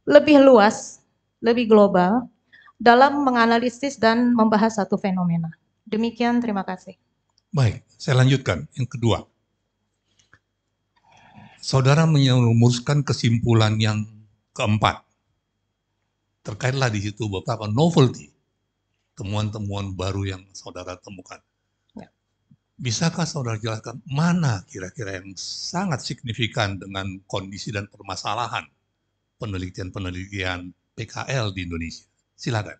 lebih luas, lebih global dalam menganalisis dan membahas satu fenomena. Demikian, terima kasih. Baik, saya lanjutkan. Yang kedua, saudara merumuskan kesimpulan yang keempat. Terkaitlah di situ beberapa novelty, temuan-temuan baru yang saudara temukan. Bisakah saudara jelaskan mana kira-kira yang sangat signifikan dengan kondisi dan permasalahan penelitian-penelitian PKL di Indonesia? Silakan.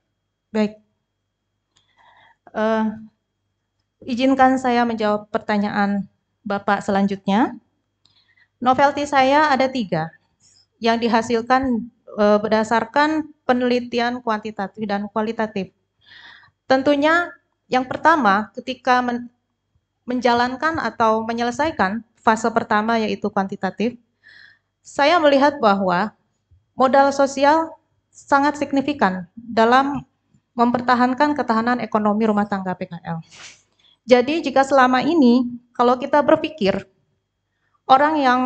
Baik. Izinkan saya menjawab pertanyaan Bapak selanjutnya. Novelty saya ada 3 yang dihasilkan berdasarkan penelitian kuantitatif dan kualitatif. Tentunya yang pertama ketika menjalankan atau menyelesaikan fase pertama yaitu kuantitatif, saya melihat bahwa modal sosial sangat signifikan dalam mempertahankan ketahanan ekonomi rumah tangga PKL. Jadi jika selama ini kalau kita berpikir orang yang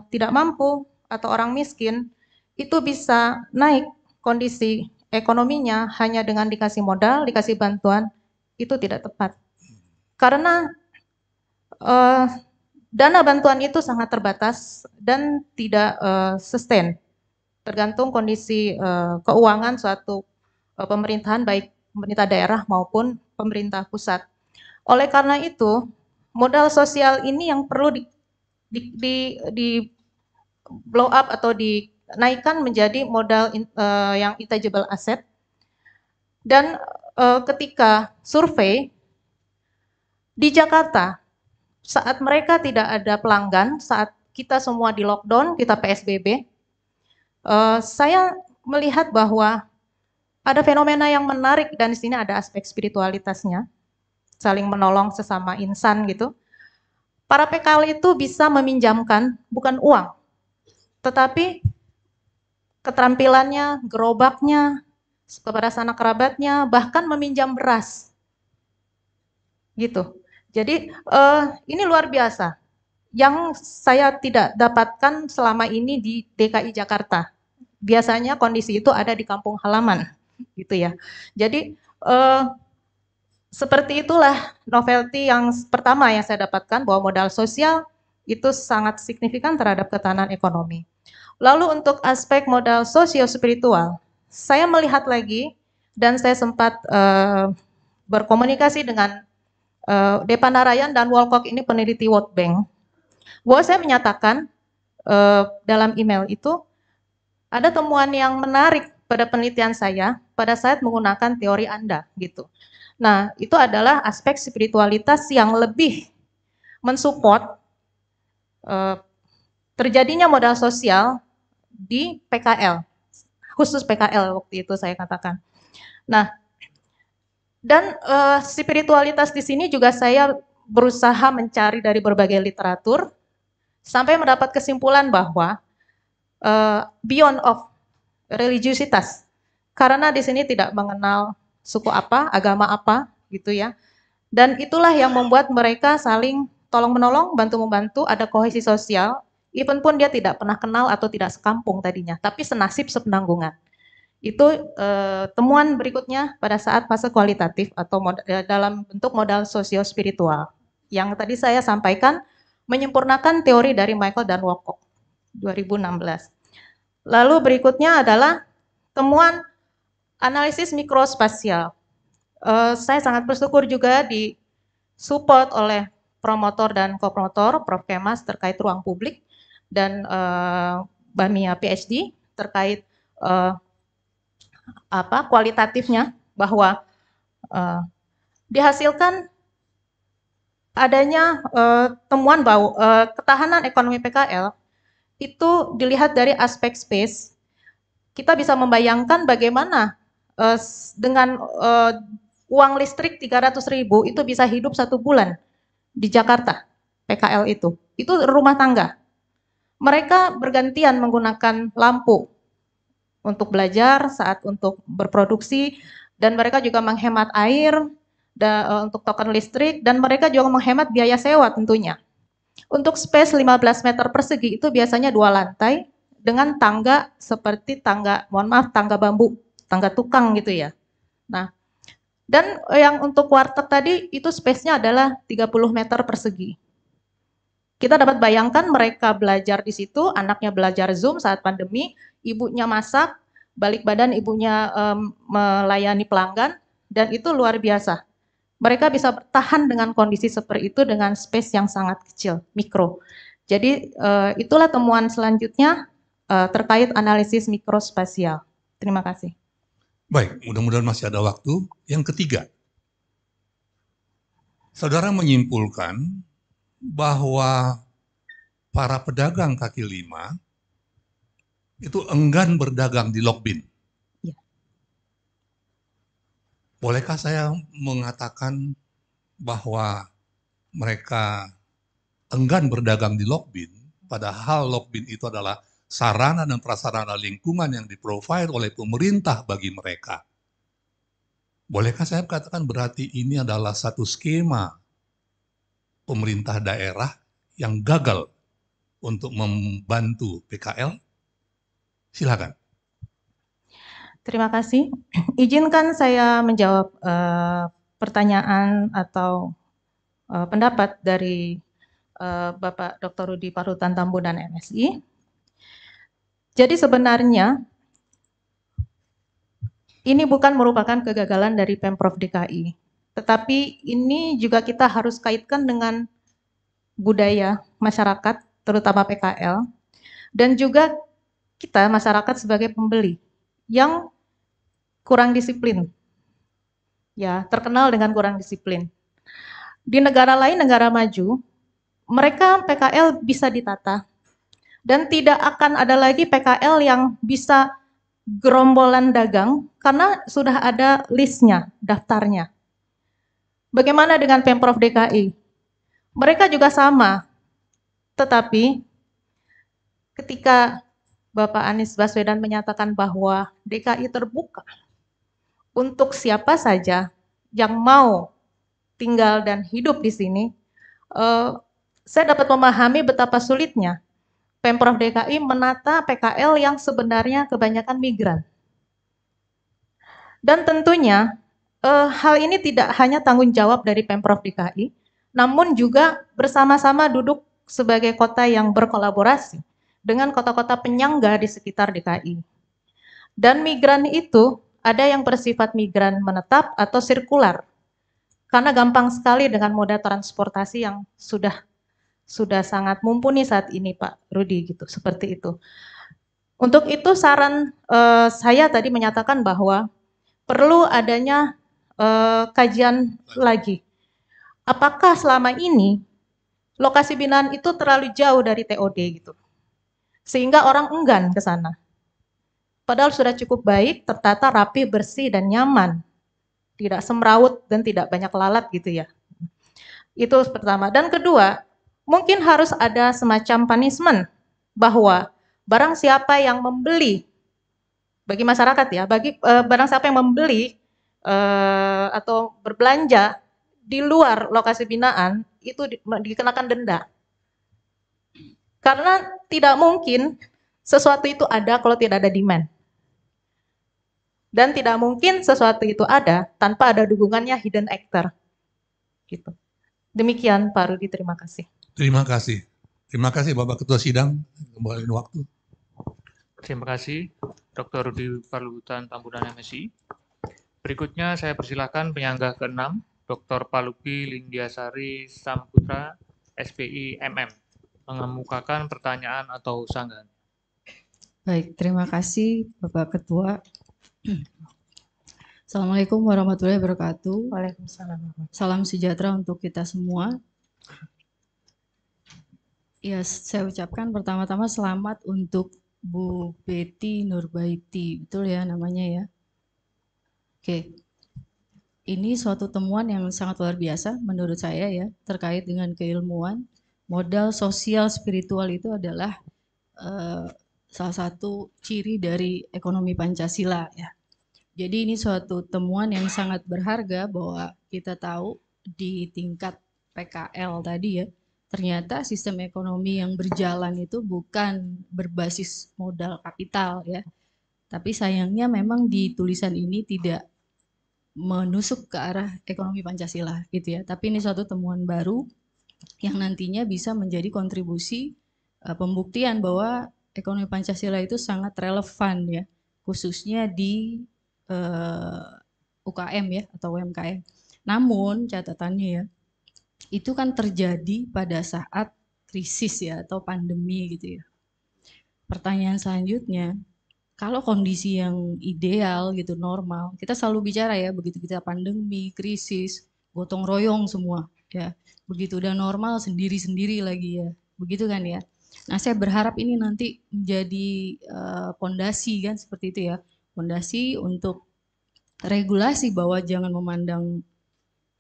tidak mampu atau orang miskin itu bisa naik kondisi ekonominya hanya dengan dikasih modal, dikasih bantuan, itu tidak tepat. Karena dana bantuan itu sangat terbatas dan tidak sustain, tergantung kondisi keuangan suatu pemerintahan, baik pemerintah daerah maupun pemerintah pusat. Oleh karena itu, modal sosial ini yang perlu di blow up atau dinaikkan menjadi modal yang intangible asset. Dan ketika survei di Jakarta, saat mereka tidak ada pelanggan, saat kita semua di lockdown, kita PSBB, saya melihat bahwa ada fenomena yang menarik dan di sini ada aspek spiritualitasnya, saling menolong sesama insan gitu. Para PKL itu bisa meminjamkan bukan uang, tetapi keterampilannya, gerobaknya, kepada sanak kerabatnya, bahkan meminjam beras, gitu. Jadi ini luar biasa, yang saya tidak dapatkan selama ini di DKI Jakarta. Biasanya kondisi itu ada di kampung halaman, gitu ya. Jadi seperti itulah novelty yang pertama yang saya dapatkan, bahwa modal sosial itu sangat signifikan terhadap ketahanan ekonomi. Lalu untuk aspek modal sosio-spiritual, saya melihat lagi dan saya sempat berkomunikasi dengan Depa Narayan dan Wolcock, ini peneliti World Bank, bahwa saya menyatakan dalam email itu ada temuan yang menarik pada penelitian saya pada saat menggunakan teori Anda gitu. Nah, itu adalah aspek spiritualitas yang lebih mensupport terjadinya modal sosial di PKL, khusus PKL waktu itu saya katakan. Nah, dan spiritualitas di sini juga saya berusaha mencari dari berbagai literatur sampai mendapat kesimpulan bahwa beyond of religiositas, karena di sini tidak mengenal suku apa, agama apa, gitu ya. Dan itulah yang membuat mereka saling tolong-menolong, bantu-membantu, ada kohesi sosial, even pun dia tidak pernah kenal atau tidak sekampung tadinya, tapi senasib sepenanggungan. Itu temuan berikutnya pada saat fase kualitatif atau dalam bentuk modal sosio-spiritual. Yang tadi saya sampaikan, menyempurnakan teori dari Michael dan Woodcock, 2016. Lalu berikutnya adalah temuan analisis mikrospasial. Saya sangat bersyukur juga disupport oleh promotor dan kopromotor Prof. Kemas terkait ruang publik dan Mbak Mia PhD terkait kualitatifnya, bahwa dihasilkan adanya temuan bahwa ketahanan ekonomi PKL itu dilihat dari aspek space. Kita bisa membayangkan bagaimana dengan uang listrik 300.000 itu bisa hidup 1 bulan di Jakarta, PKL itu rumah tangga. Mereka bergantian menggunakan lampu untuk belajar, saat untuk berproduksi, dan mereka juga menghemat air untuk token listrik, dan mereka juga menghemat biaya sewa tentunya. Untuk space 15 meter persegi itu biasanya 2 lantai dengan tangga seperti tangga bambu, tangga tukang gitu ya. Nah, dan yang untuk warteg tadi itu space-nya adalah 30 meter persegi. Kita dapat bayangkan mereka belajar di situ, anaknya belajar Zoom saat pandemi, ibunya masak, balik badan ibunya melayani pelanggan, dan itu luar biasa. Mereka bisa bertahan dengan kondisi seperti itu dengan space yang sangat kecil, mikro. Jadi itulah temuan selanjutnya terkait analisis mikrospasial. Terima kasih. Baik, mudah-mudahan masih ada waktu. Yang ketiga, saudara menyimpulkan bahwa para pedagang kaki lima itu enggan berdagang di Lokbin. Bolehkah saya mengatakan bahwa mereka enggan berdagang di Lokbin, padahal Lokbin itu adalah sarana dan prasarana lingkungan yang di-provide oleh pemerintah bagi mereka? Bolehkah saya katakan berarti ini adalah satu skema pemerintah daerah yang gagal untuk membantu PKL? Silakan. Terima kasih. Izinkan saya menjawab pertanyaan atau pendapat dari Bapak Dr. Rudi Parutan Tambunan MSI. Jadi sebenarnya ini bukan merupakan kegagalan dari Pemprov DKI, tetapi ini juga kita harus kaitkan dengan budaya masyarakat, terutama PKL, dan juga kita masyarakat sebagai pembeli yang kurang disiplin, ya, terkenal dengan kurang disiplin. Di negara lain, negara maju, mereka PKL bisa ditata dan tidak akan ada lagi PKL yang bisa gerombolan dagang karena sudah ada listnya, daftarnya. Bagaimana dengan Pemprov DKI? Mereka juga sama, tetapi ketika Bapak Anies Baswedan menyatakan bahwa DKI terbuka untuk siapa saja yang mau tinggal dan hidup di sini, saya dapat memahami betapa sulitnya Pemprov DKI menata PKL yang sebenarnya kebanyakan migran. Dan tentunya hal ini tidak hanya tanggung jawab dari Pemprov DKI, namun juga bersama-sama duduk sebagai kota yang berkolaborasi dengan kota-kota penyangga di sekitar DKI. Dan migran itu ada yang bersifat migran menetap atau sirkular, karena gampang sekali dengan moda transportasi yang sudah sangat mumpuni saat ini, Pak Rudi, gitu, seperti itu. Untuk itu saran saya tadi menyatakan bahwa perlu adanya kajian lagi. Apakah selama ini lokasi binaan itu terlalu jauh dari TOD gitu, sehingga orang enggan ke sana. Padahal sudah cukup baik, tertata, rapi, bersih, dan nyaman. Tidak semrawut dan tidak banyak lalat gitu ya. Itu pertama. Dan kedua, mungkin harus ada semacam punishment bahwa barang siapa yang membeli, bagi masyarakat ya, barang siapa yang membeli atau berbelanja di luar lokasi binaan, itu dikenakan denda. Karena tidak mungkin sesuatu itu ada kalau tidak ada demand. Dan tidak mungkin sesuatu itu ada tanpa ada dukungannya hidden actor. Gitu. Demikian Pak Rudi, terima kasih. Terima kasih. Terima kasih Bapak Ketua Sidang, kembali waktu. Terima kasih Dr. Rudi Parluhutan Tambunan MSI. Berikutnya saya persilakan penyangga ke-6, Dr. Palupi Lindiasari Samputra, SPI MM, mengemukakan pertanyaan atau sanggahan. Baik, terima kasih Bapak Ketua. Assalamualaikum warahmatullahi wabarakatuh. Waalaikumsalam. Salam sejahtera untuk kita semua. Ya, saya ucapkan pertama-tama selamat untuk Bu Betty Nurbaiti, betul ya namanya ya? Oke, ini suatu temuan yang sangat luar biasa menurut saya ya, terkait dengan keilmuan. Modal sosial spiritual itu adalah salah satu ciri dari ekonomi Pancasila ya. Jadi ini suatu temuan yang sangat berharga bahwa kita tahu di tingkat PKL tadi ya, ternyata sistem ekonomi yang berjalan itu bukan berbasis modal kapital ya. Tapi sayangnya memang di tulisan ini tidak menusuk ke arah ekonomi Pancasila gitu ya. Tapi ini suatu temuan baru yang nantinya bisa menjadi kontribusi pembuktian bahwa ekonomi Pancasila itu sangat relevan ya, khususnya di UKM ya atau UMKM. Namun catatannya ya, itu kan terjadi pada saat krisis ya atau pandemi gitu ya. Pertanyaan selanjutnya, kalau kondisi yang ideal gitu, normal, kita selalu bicara ya, begitu kita pandemi, krisis, gotong royong semua ya. Begitu udah normal sendiri-sendiri lagi ya. Begitu kan ya. Nah, saya berharap ini nanti menjadi fondasi kan seperti itu ya. Fondasi untuk regulasi bahwa jangan memandang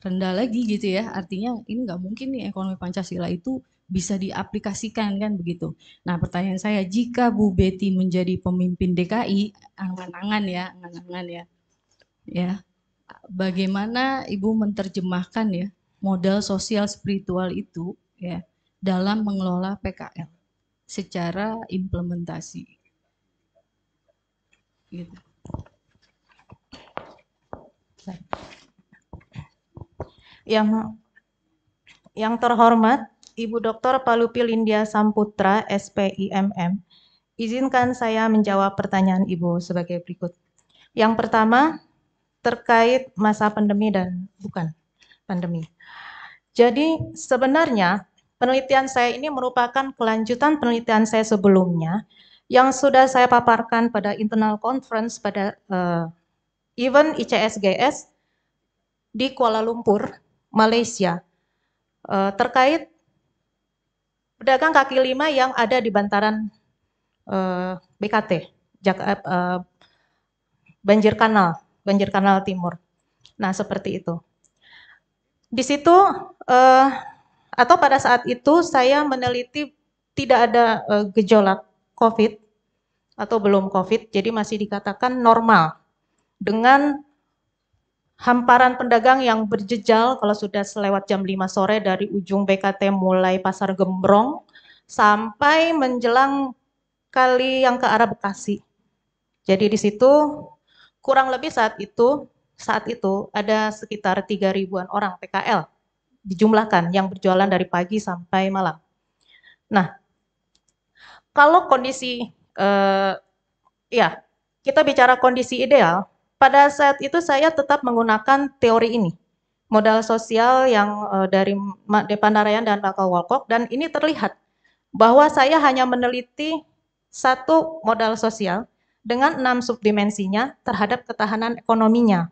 rendah lagi gitu ya. Artinya ini nggak mungkin nih ekonomi Pancasila itu bisa diaplikasikan kan begitu. Nah, pertanyaan saya, jika Bu Betty menjadi pemimpin DKI, angan-angan ya. Ya. Bagaimana Ibu menerjemahkan ya modal sosial spiritual itu ya dalam mengelola PKL secara implementasi. Gitu. Yang terhormat Ibu Dr. Palupi Lindia Samputra, SPI MM, izinkan saya menjawab pertanyaan Ibu sebagai berikut. Yang pertama, terkait masa pandemi dan bukan pandemi. Jadi sebenarnya penelitian saya ini merupakan kelanjutan penelitian saya sebelumnya yang sudah saya paparkan pada internal conference pada event ICSGS di Kuala Lumpur, Malaysia, terkait pedagang kaki lima yang ada di bantaran BKT, Banjir Kanal Timur. Nah, seperti itu. Di situ atau pada saat itu saya meneliti tidak ada gejolak COVID atau belum COVID, jadi masih dikatakan normal dengan hamparan pedagang yang berjejal kalau sudah selewat jam 5 sore dari ujung BKT mulai Pasar Gembrong sampai menjelang kali yang ke arah Bekasi. Jadi di situ kurang lebih saat itu ada sekitar 3.000-an orang PKL dijumlahkan yang berjualan dari pagi sampai malam. Nah, kalau kondisi kita bicara kondisi ideal, pada saat itu saya tetap menggunakan teori ini, modal sosial yang dari Pandarayan dan Michael Wolcock, dan ini terlihat bahwa saya hanya meneliti satu modal sosial dengan 6 subdimensinya terhadap ketahanan ekonominya.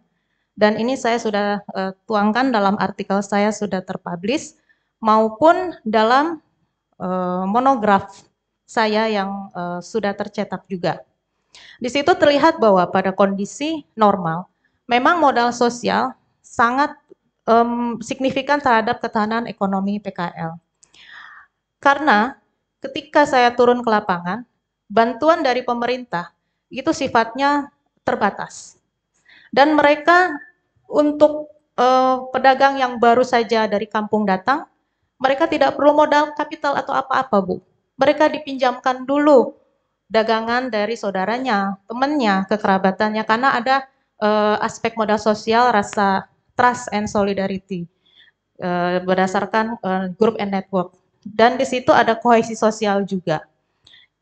Dan ini saya sudah tuangkan dalam artikel saya sudah terpublish maupun dalam monograf saya yang sudah tercetak juga. Di situ terlihat bahwa pada kondisi normal, memang modal sosial sangat signifikan terhadap ketahanan ekonomi PKL. Karena ketika saya turun ke lapangan, bantuan dari pemerintah itu sifatnya terbatas. Dan mereka untuk pedagang yang baru saja dari kampung datang, mereka tidak perlu modal kapital atau apa-apa, Bu. Mereka dipinjamkan dulu dagangan dari saudaranya, temannya, kekerabatannya, karena ada aspek modal sosial, rasa trust and solidarity berdasarkan group and network. Dan di situ ada kohesi sosial juga.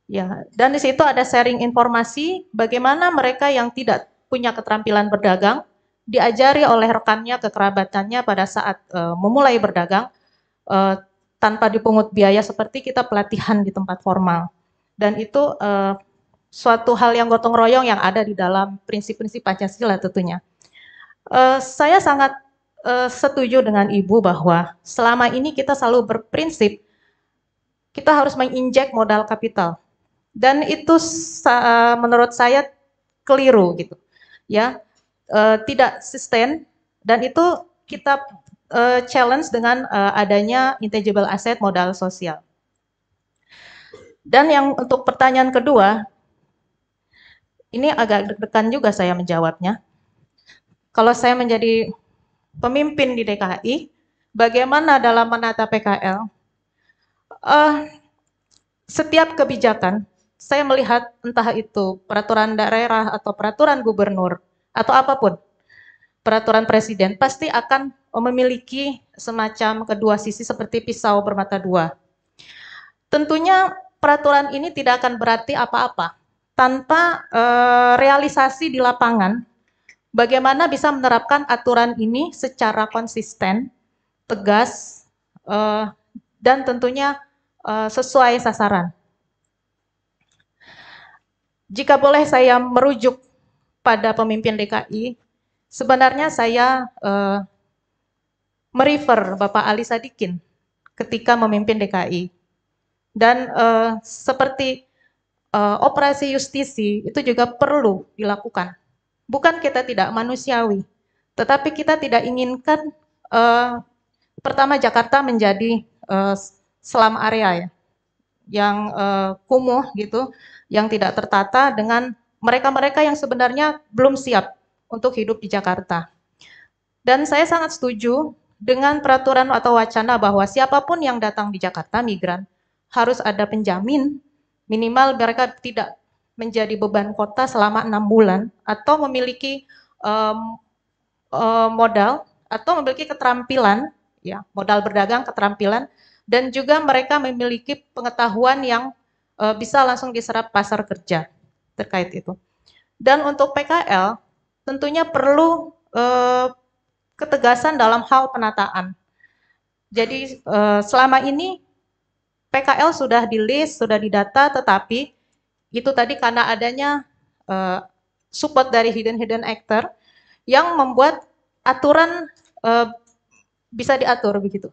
Ya, dan di situ ada sharing informasi bagaimana mereka yang tidak punya keterampilan berdagang diajari oleh rekannya, kekerabatannya pada saat memulai berdagang tanpa dipungut biaya seperti kita pelatihan di tempat formal. Dan itu suatu hal yang gotong royong yang ada di dalam prinsip-prinsip Pancasila tentunya. Saya sangat setuju dengan Ibu bahwa selama ini kita selalu berprinsip kita harus menginjek modal kapital. Dan itu menurut saya keliru gitu. Ya, tidak sustain dan itu kita challenge dengan adanya intangible asset modal sosial. Dan yang untuk pertanyaan kedua, ini agak deg-degan juga saya menjawabnya. Kalau saya menjadi pemimpin di DKI, bagaimana dalam menata PKL? Setiap kebijakan, saya melihat entah itu peraturan daerah atau peraturan gubernur atau apapun, peraturan presiden pasti akan memiliki semacam kedua sisi seperti pisau bermata dua. Tentunya peraturan ini tidak akan berarti apa-apa tanpa realisasi di lapangan bagaimana bisa menerapkan aturan ini secara konsisten, tegas, dan tentunya sesuai sasaran. Jika boleh saya merujuk pada pemimpin DKI, sebenarnya saya merefer Bapak Ali Sadikin ketika memimpin DKI. Dan seperti operasi justisi itu juga perlu dilakukan. Bukan kita tidak manusiawi, tetapi kita tidak inginkan pertama Jakarta menjadi slum area ya, yang kumuh gitu, yang tidak tertata dengan mereka-mereka yang sebenarnya belum siap untuk hidup di Jakarta. Dan saya sangat setuju dengan peraturan atau wacana bahwa siapapun yang datang di Jakarta, migran, harus ada penjamin, minimal mereka tidak menjadi beban kota selama 6 bulan, atau memiliki modal, atau memiliki keterampilan, ya, modal berdagang, keterampilan, dan juga mereka memiliki pengetahuan yang bisa langsung diserap pasar kerja terkait itu. Dan untuk PKL tentunya perlu ketegasan dalam hal penataan. Jadi selama ini PKL sudah di list, sudah didata, tetapi itu tadi karena adanya support dari hidden actor yang membuat aturan bisa diatur begitu.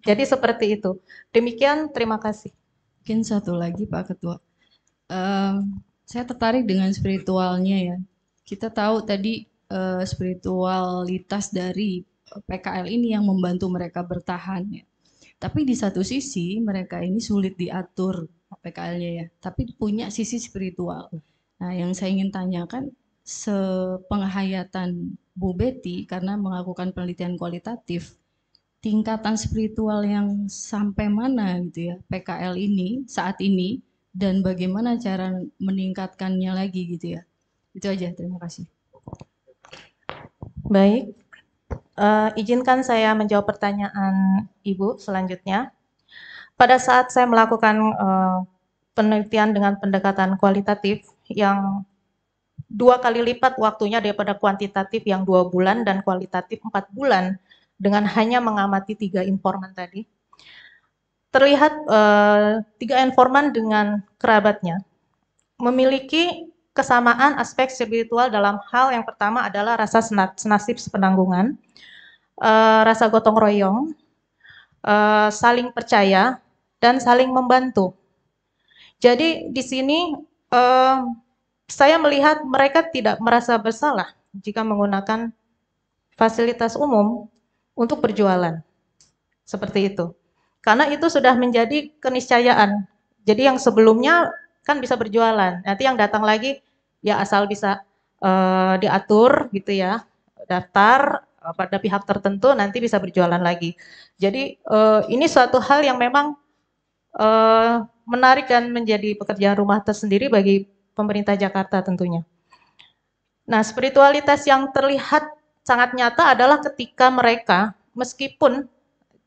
Jadi seperti itu. Demikian, terima kasih. Mungkin satu lagi Pak Ketua. Saya tertarik dengan spiritualnya ya. Kita tahu tadi spiritualitas dari PKL ini yang membantu mereka bertahan ya. Tapi di satu sisi mereka ini sulit diatur PKL-nya ya, tapi punya sisi spiritual. Nah, yang saya ingin tanyakan, sepenghayatan Bu Betty karena melakukan penelitian kualitatif, tingkatan spiritual yang sampai mana gitu ya PKL ini saat ini dan bagaimana cara meningkatkannya lagi gitu ya. Itu aja, terima kasih. Baik, izinkan saya menjawab pertanyaan Ibu selanjutnya. Pada saat saya melakukan penelitian dengan pendekatan kualitatif yang 2 kali lipat waktunya daripada kuantitatif yang 2 bulan dan kualitatif 4 bulan dengan hanya mengamati 3 informan tadi. terlihat 3 informan dengan kerabatnya memiliki kesamaan aspek spiritual dalam hal yang pertama adalah rasa senasib sepenanggungan, rasa gotong royong, saling percaya, dan saling membantu. Jadi di sini saya melihat mereka tidak merasa bersalah jika menggunakan fasilitas umum untuk berjualan. Seperti itu. Karena itu sudah menjadi keniscayaan. Jadi yang sebelumnya kan bisa berjualan. Nanti yang datang lagi ya asal bisa diatur gitu ya. Daftar pada pihak tertentu nanti bisa berjualan lagi. Jadi ini suatu hal yang memang menarik dan menjadi pekerjaan rumah tersendiri bagi pemerintah Jakarta tentunya. Nah, spiritualitas yang terlihat sangat nyata adalah ketika mereka meskipun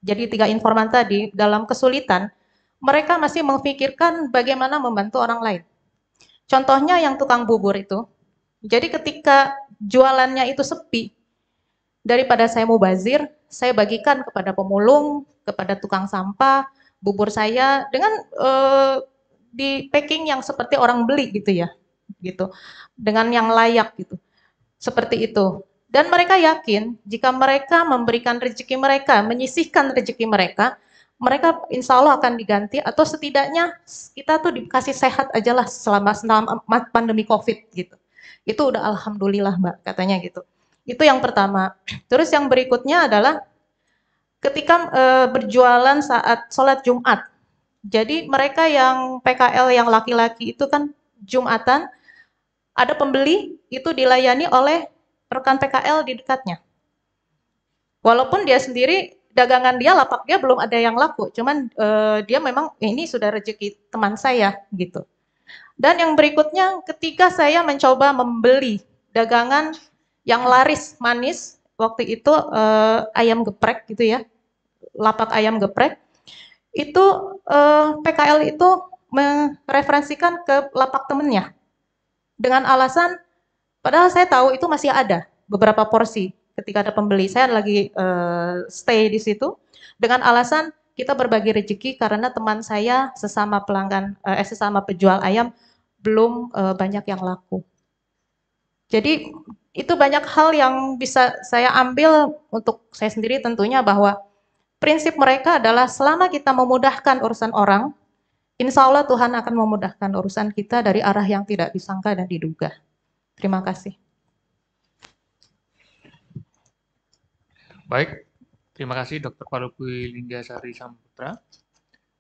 jadi 3 informan tadi dalam kesulitan, mereka masih memikirkan bagaimana membantu orang lain. Contohnya yang tukang bubur itu. Jadi ketika jualannya itu sepi, daripada saya mubazir, saya bagikan kepada pemulung, kepada tukang sampah, bubur saya dengan di packing yang seperti orang beli gitu ya. Gitu. Dengan yang layak gitu. Seperti itu. Dan mereka yakin jika mereka memberikan rezeki mereka, menyisihkan rezeki mereka, mereka insya Allah akan diganti atau setidaknya kita tuh dikasih sehat aja lah selama pandemi COVID gitu. Itu udah alhamdulillah Mbak katanya gitu. Itu yang pertama. Terus yang berikutnya adalah ketika berjualan saat sholat Jumat. Jadi mereka yang PKL yang laki-laki itu kan Jumatan, ada pembeli itu dilayani oleh rekan PKL di dekatnya. Walaupun dia sendiri, dagangan dia, lapak dia belum ada yang laku, cuman dia memang ini sudah rezeki teman saya gitu. Dan yang berikutnya ketika saya mencoba membeli dagangan yang laris manis, waktu itu ayam geprek gitu ya, lapak ayam geprek, itu PKL itu mereferensikan ke lapak temennya. Dengan alasan padahal saya tahu itu masih ada beberapa porsi ketika ada pembeli. Saya lagi stay di situ dengan alasan kita berbagi rezeki karena teman saya sesama pelanggan, sesama penjual ayam belum banyak yang laku. Jadi itu banyak hal yang bisa saya ambil untuk saya sendiri tentunya bahwa prinsip mereka adalah selama kita memudahkan urusan orang, insya Allah Tuhan akan memudahkan urusan kita dari arah yang tidak disangka dan diduga. Terima kasih. Baik, terima kasih Dr. Palukwi Linggasari Samputra.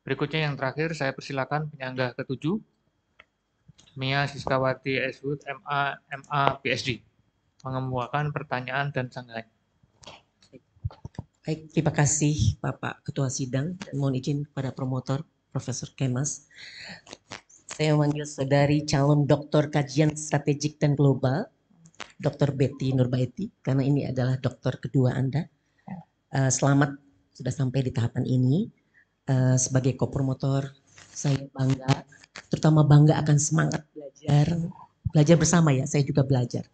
Berikutnya yang terakhir saya persilakan penyangga ke-7, Mia Siskawati Eshwood, MA, PhD, mengemukakan pertanyaan dan sanggahan. Baik, terima kasih Bapak Ketua Sidang dan mohon izin kepada promotor Profesor Kemas. Saya memanggil saudari calon doktor kajian strategik dan global, Dr. Betty Nurbaiti, karena ini adalah doktor kedua Anda. Selamat sudah sampai di tahapan ini. Sebagai kopromotor, saya bangga, terutama bangga akan semangat belajar bersama ya, saya juga belajar.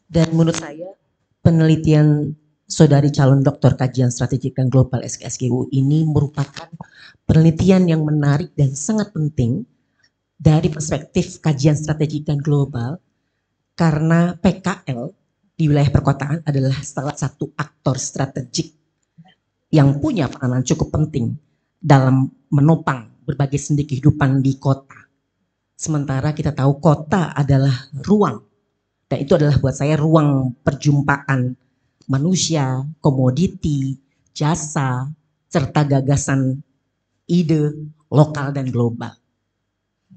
Dan menurut saya, penelitian saudari calon doktor kajian strategik dan global SKSGU ini merupakan penelitian yang menarik dan sangat penting dari perspektif kajian strategik dan global, karena PKL di wilayah perkotaan adalah salah satu aktor strategik yang punya peranan cukup penting dalam menopang berbagai sendi kehidupan di kota. Sementara kita tahu kota adalah ruang, dan itu adalah buat saya ruang perjumpaan manusia, komoditi, jasa, serta gagasan ide lokal dan global.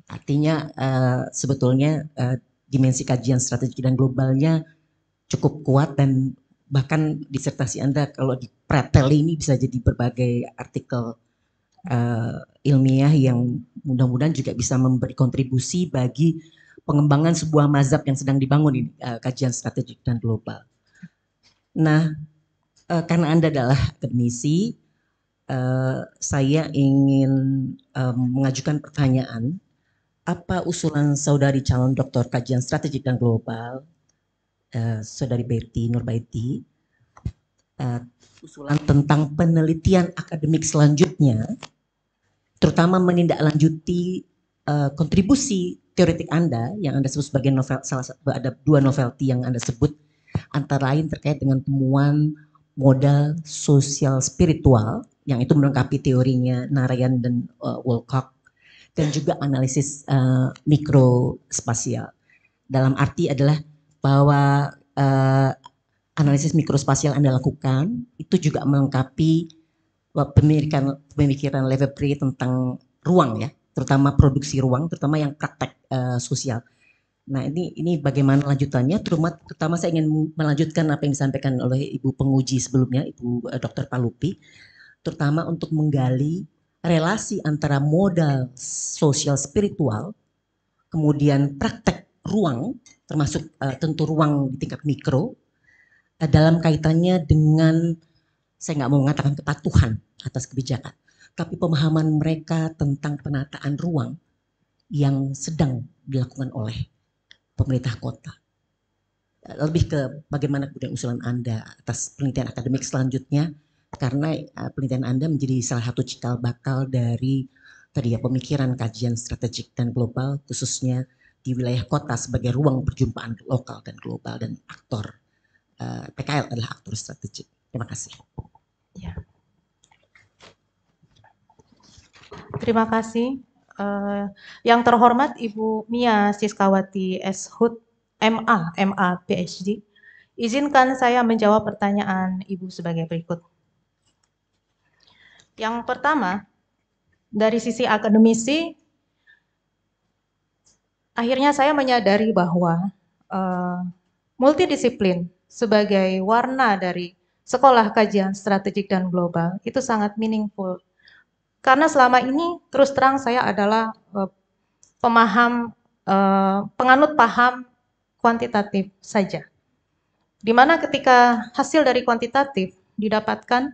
Artinya sebetulnya dimensi kajian strategi dan globalnya cukup kuat dan bahkan disertasi Anda kalau dipreteli ini bisa jadi berbagai artikel ilmiah yang mudah-mudahan juga bisa memberi kontribusi bagi pengembangan sebuah mazhab yang sedang dibangun ini, kajian strategik dan global. Nah, karena Anda adalah akademisi, saya ingin mengajukan pertanyaan. Apa usulan saudari calon doktor kajian strategik dan global, saudari Betty Nurbaiti, usulan tentang penelitian akademik selanjutnya terutama menindaklanjuti kontribusi teoretik Anda yang Anda sebut sebagai novel, ada 2 novelty yang Anda sebut, antara lain terkait dengan temuan modal sosial spiritual yang itu melengkapi teorinya Narayan dan Woolcock, dan juga analisis mikrospasial. Dalam arti adalah bahwa analisis mikrospasial Anda lakukan itu juga melengkapi pemikiran Lefebvre tentang ruang ya, terutama produksi ruang, terutama yang praktek sosial. Nah ini bagaimana lanjutannya, terutama saya ingin melanjutkan apa yang disampaikan oleh Ibu penguji sebelumnya, Ibu Dr. Palupi, terutama untuk menggali relasi antara modal sosial spiritual, kemudian praktek ruang, termasuk tentu ruang di tingkat mikro, dalam kaitannya dengan, saya nggak mau mengatakan kepatuhan atas kebijakan, tapi pemahaman mereka tentang penataan ruang yang sedang dilakukan oleh pemerintah kota. Lebih ke bagaimana kemudian usulan Anda atas penelitian akademik selanjutnya, karena penelitian Anda menjadi salah satu cikal bakal dari tadi ya pemikiran kajian strategik dan global, khususnya di wilayah kota sebagai ruang perjumpaan lokal dan global, dan aktor PKL adalah aktor strategik. Terima kasih. Ya. Terima kasih. Yang terhormat Ibu Mia Siskawati S. Hud, MA, PhD. Izinkan saya menjawab pertanyaan Ibu sebagai berikut. Yang pertama, dari sisi akademisi, akhirnya saya menyadari bahwa multidisiplin sebagai warna dari Sekolah Kajian Strategik dan Global itu sangat meaningful. Karena selama ini terus terang saya adalah penganut paham kuantitatif saja. Di mana ketika hasil dari kuantitatif didapatkan,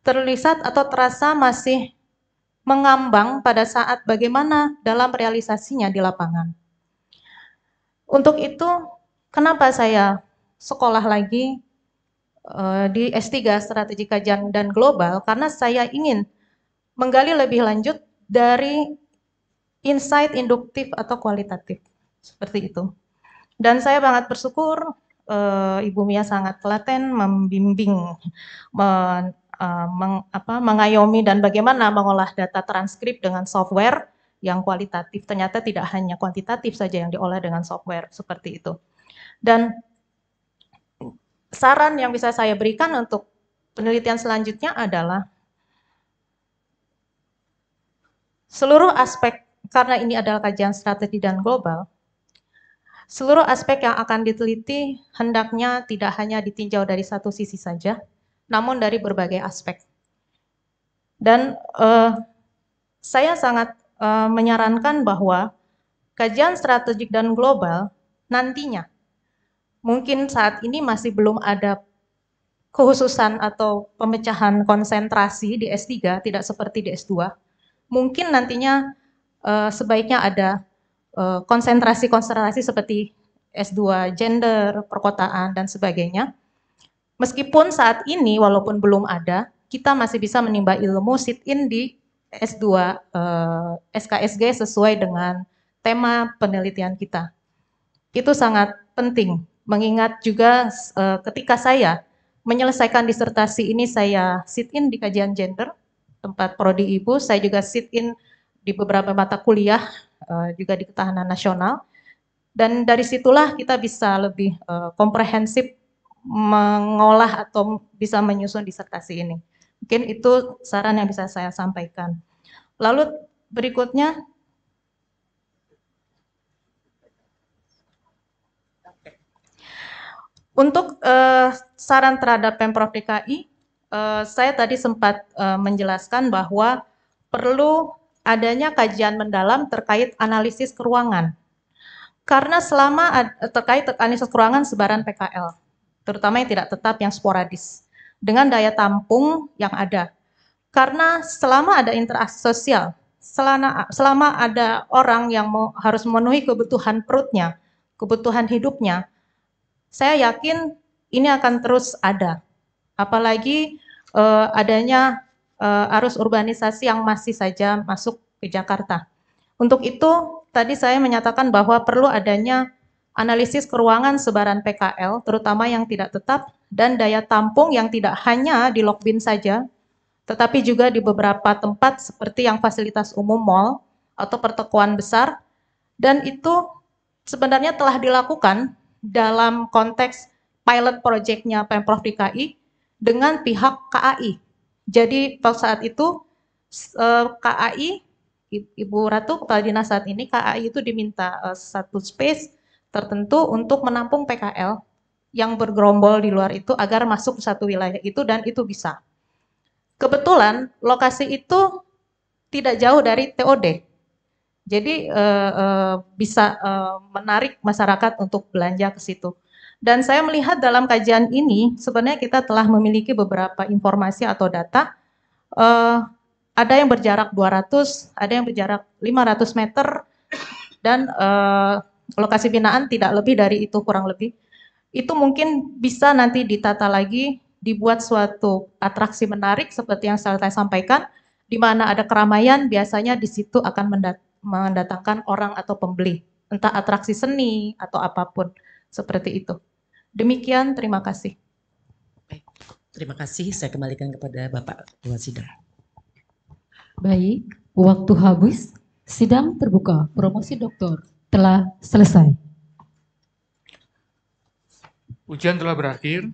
terlihat atau terasa masih mengambang pada saat bagaimana dalam realisasinya di lapangan. Untuk itu, kenapa saya sekolah lagi di S3 Strategi Kajian dan Global, karena saya ingin menggali lebih lanjut dari insight induktif atau kualitatif, seperti itu. Dan saya sangat bersyukur Ibu Mia sangat telaten membimbing, mengayomi dan bagaimana mengolah data transkrip dengan software yang kualitatif. Ternyata tidak hanya kuantitatif saja yang diolah dengan software, seperti itu. Dan saran yang bisa saya berikan untuk penelitian selanjutnya adalah seluruh aspek, karena ini adalah kajian strategi dan global, seluruh aspek yang akan diteliti hendaknya tidak hanya ditinjau dari satu sisi saja, namun dari berbagai aspek. Dan saya sangat menyarankan bahwa kajian strategik dan global nantinya, mungkin saat ini masih belum ada kekhususan atau pemecahan konsentrasi di S3, tidak seperti di S2. Mungkin nantinya sebaiknya ada konsentrasi-konsentrasi seperti S2 gender, perkotaan, dan sebagainya. Meskipun saat ini walaupun belum ada, kita masih bisa menimba ilmu sit-in di S2 SKSG sesuai dengan tema penelitian kita. Itu sangat penting, mengingat juga ketika saya menyelesaikan disertasi ini, saya sit-in di kajian gender, tempat prodi Ibu, saya juga sit-in di beberapa mata kuliah, juga di ketahanan nasional, dan dari situlah kita bisa lebih komprehensif mengolah atau bisa menyusun disertasi ini. Mungkin itu saran yang bisa saya sampaikan. Lalu berikutnya, untuk saran terhadap Pemprov DKI, saya tadi sempat menjelaskan bahwa perlu adanya kajian mendalam terkait analisis keuangan. Karena selama terkait analisis keuangan sebaran PKL, terutama yang tidak tetap, yang sporadis, dengan daya tampung yang ada. Karena selama ada interaksi sosial, selama ada orang yang harus memenuhi kebutuhan perutnya, kebutuhan hidupnya, saya yakin ini akan terus ada. Apalagi adanya arus urbanisasi yang masih saja masuk ke Jakarta. Untuk itu, tadi saya menyatakan bahwa perlu adanya analisis keruangan sebaran PKL, terutama yang tidak tetap, dan daya tampung yang tidak hanya di Lokbin saja, tetapi juga di beberapa tempat seperti yang fasilitas umum mall atau pertokoan besar, dan itu sebenarnya telah dilakukan dalam konteks pilot project-nya Pemprov DKI dengan pihak KAI. Jadi pada saat itu KAI, Ibu Ratu, Kepala Dinas saat ini, KAI itu diminta satu space tertentu untuk menampung PKL yang bergerombol di luar itu agar masuk ke satu wilayah itu dan itu bisa. Kebetulan lokasi itu tidak jauh dari TOD. Jadi bisa menarik masyarakat untuk belanja ke situ. Dan saya melihat dalam kajian ini sebenarnya kita telah memiliki beberapa informasi atau data. Ada yang berjarak 200, ada yang berjarak 500 meter, dan lokasi binaan tidak lebih dari itu kurang lebih. Itu mungkin bisa nanti ditata lagi, dibuat suatu atraksi menarik seperti yang saya sampaikan, di mana ada keramaian, biasanya di situ akan mendatangkan orang atau pembeli, entah atraksi seni atau apapun, seperti itu. Demikian, terima kasih. Baik, terima kasih. Saya kembalikan kepada Bapak Ketua Sidang. Baik, waktu habis, sidang terbuka. Promosi doktor telah selesai. Ujian telah berakhir.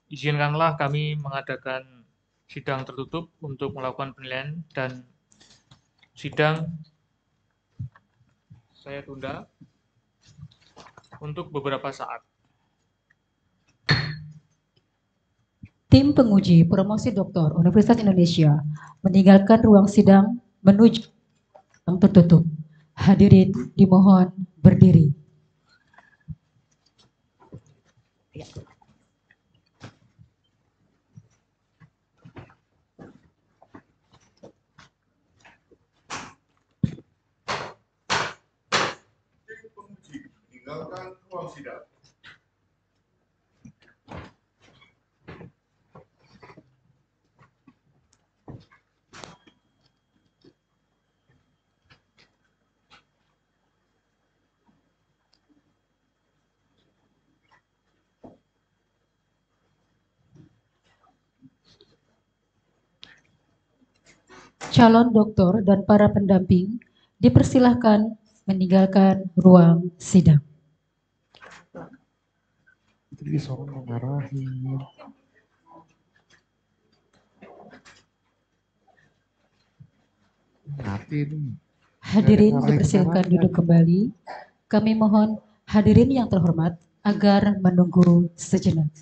Izinkanlah kami mengadakan sidang tertutup untuk melakukan penilaian dan sidang saya tunda untuk beberapa saat. Tim penguji promosi doktor Universitas Indonesia meninggalkan ruang sidang menuju yang tertutup. Hadirin dimohon berdiri. Ya. Tim penguji meninggalkan ruang sidang. Calon doktor dan para pendamping dipersilahkan meninggalkan ruang sidang. Jadi seorang memarahin. Hadirin dipersilakan duduk kembali. Kami mohon hadirin yang terhormat agar menunggu sejenak.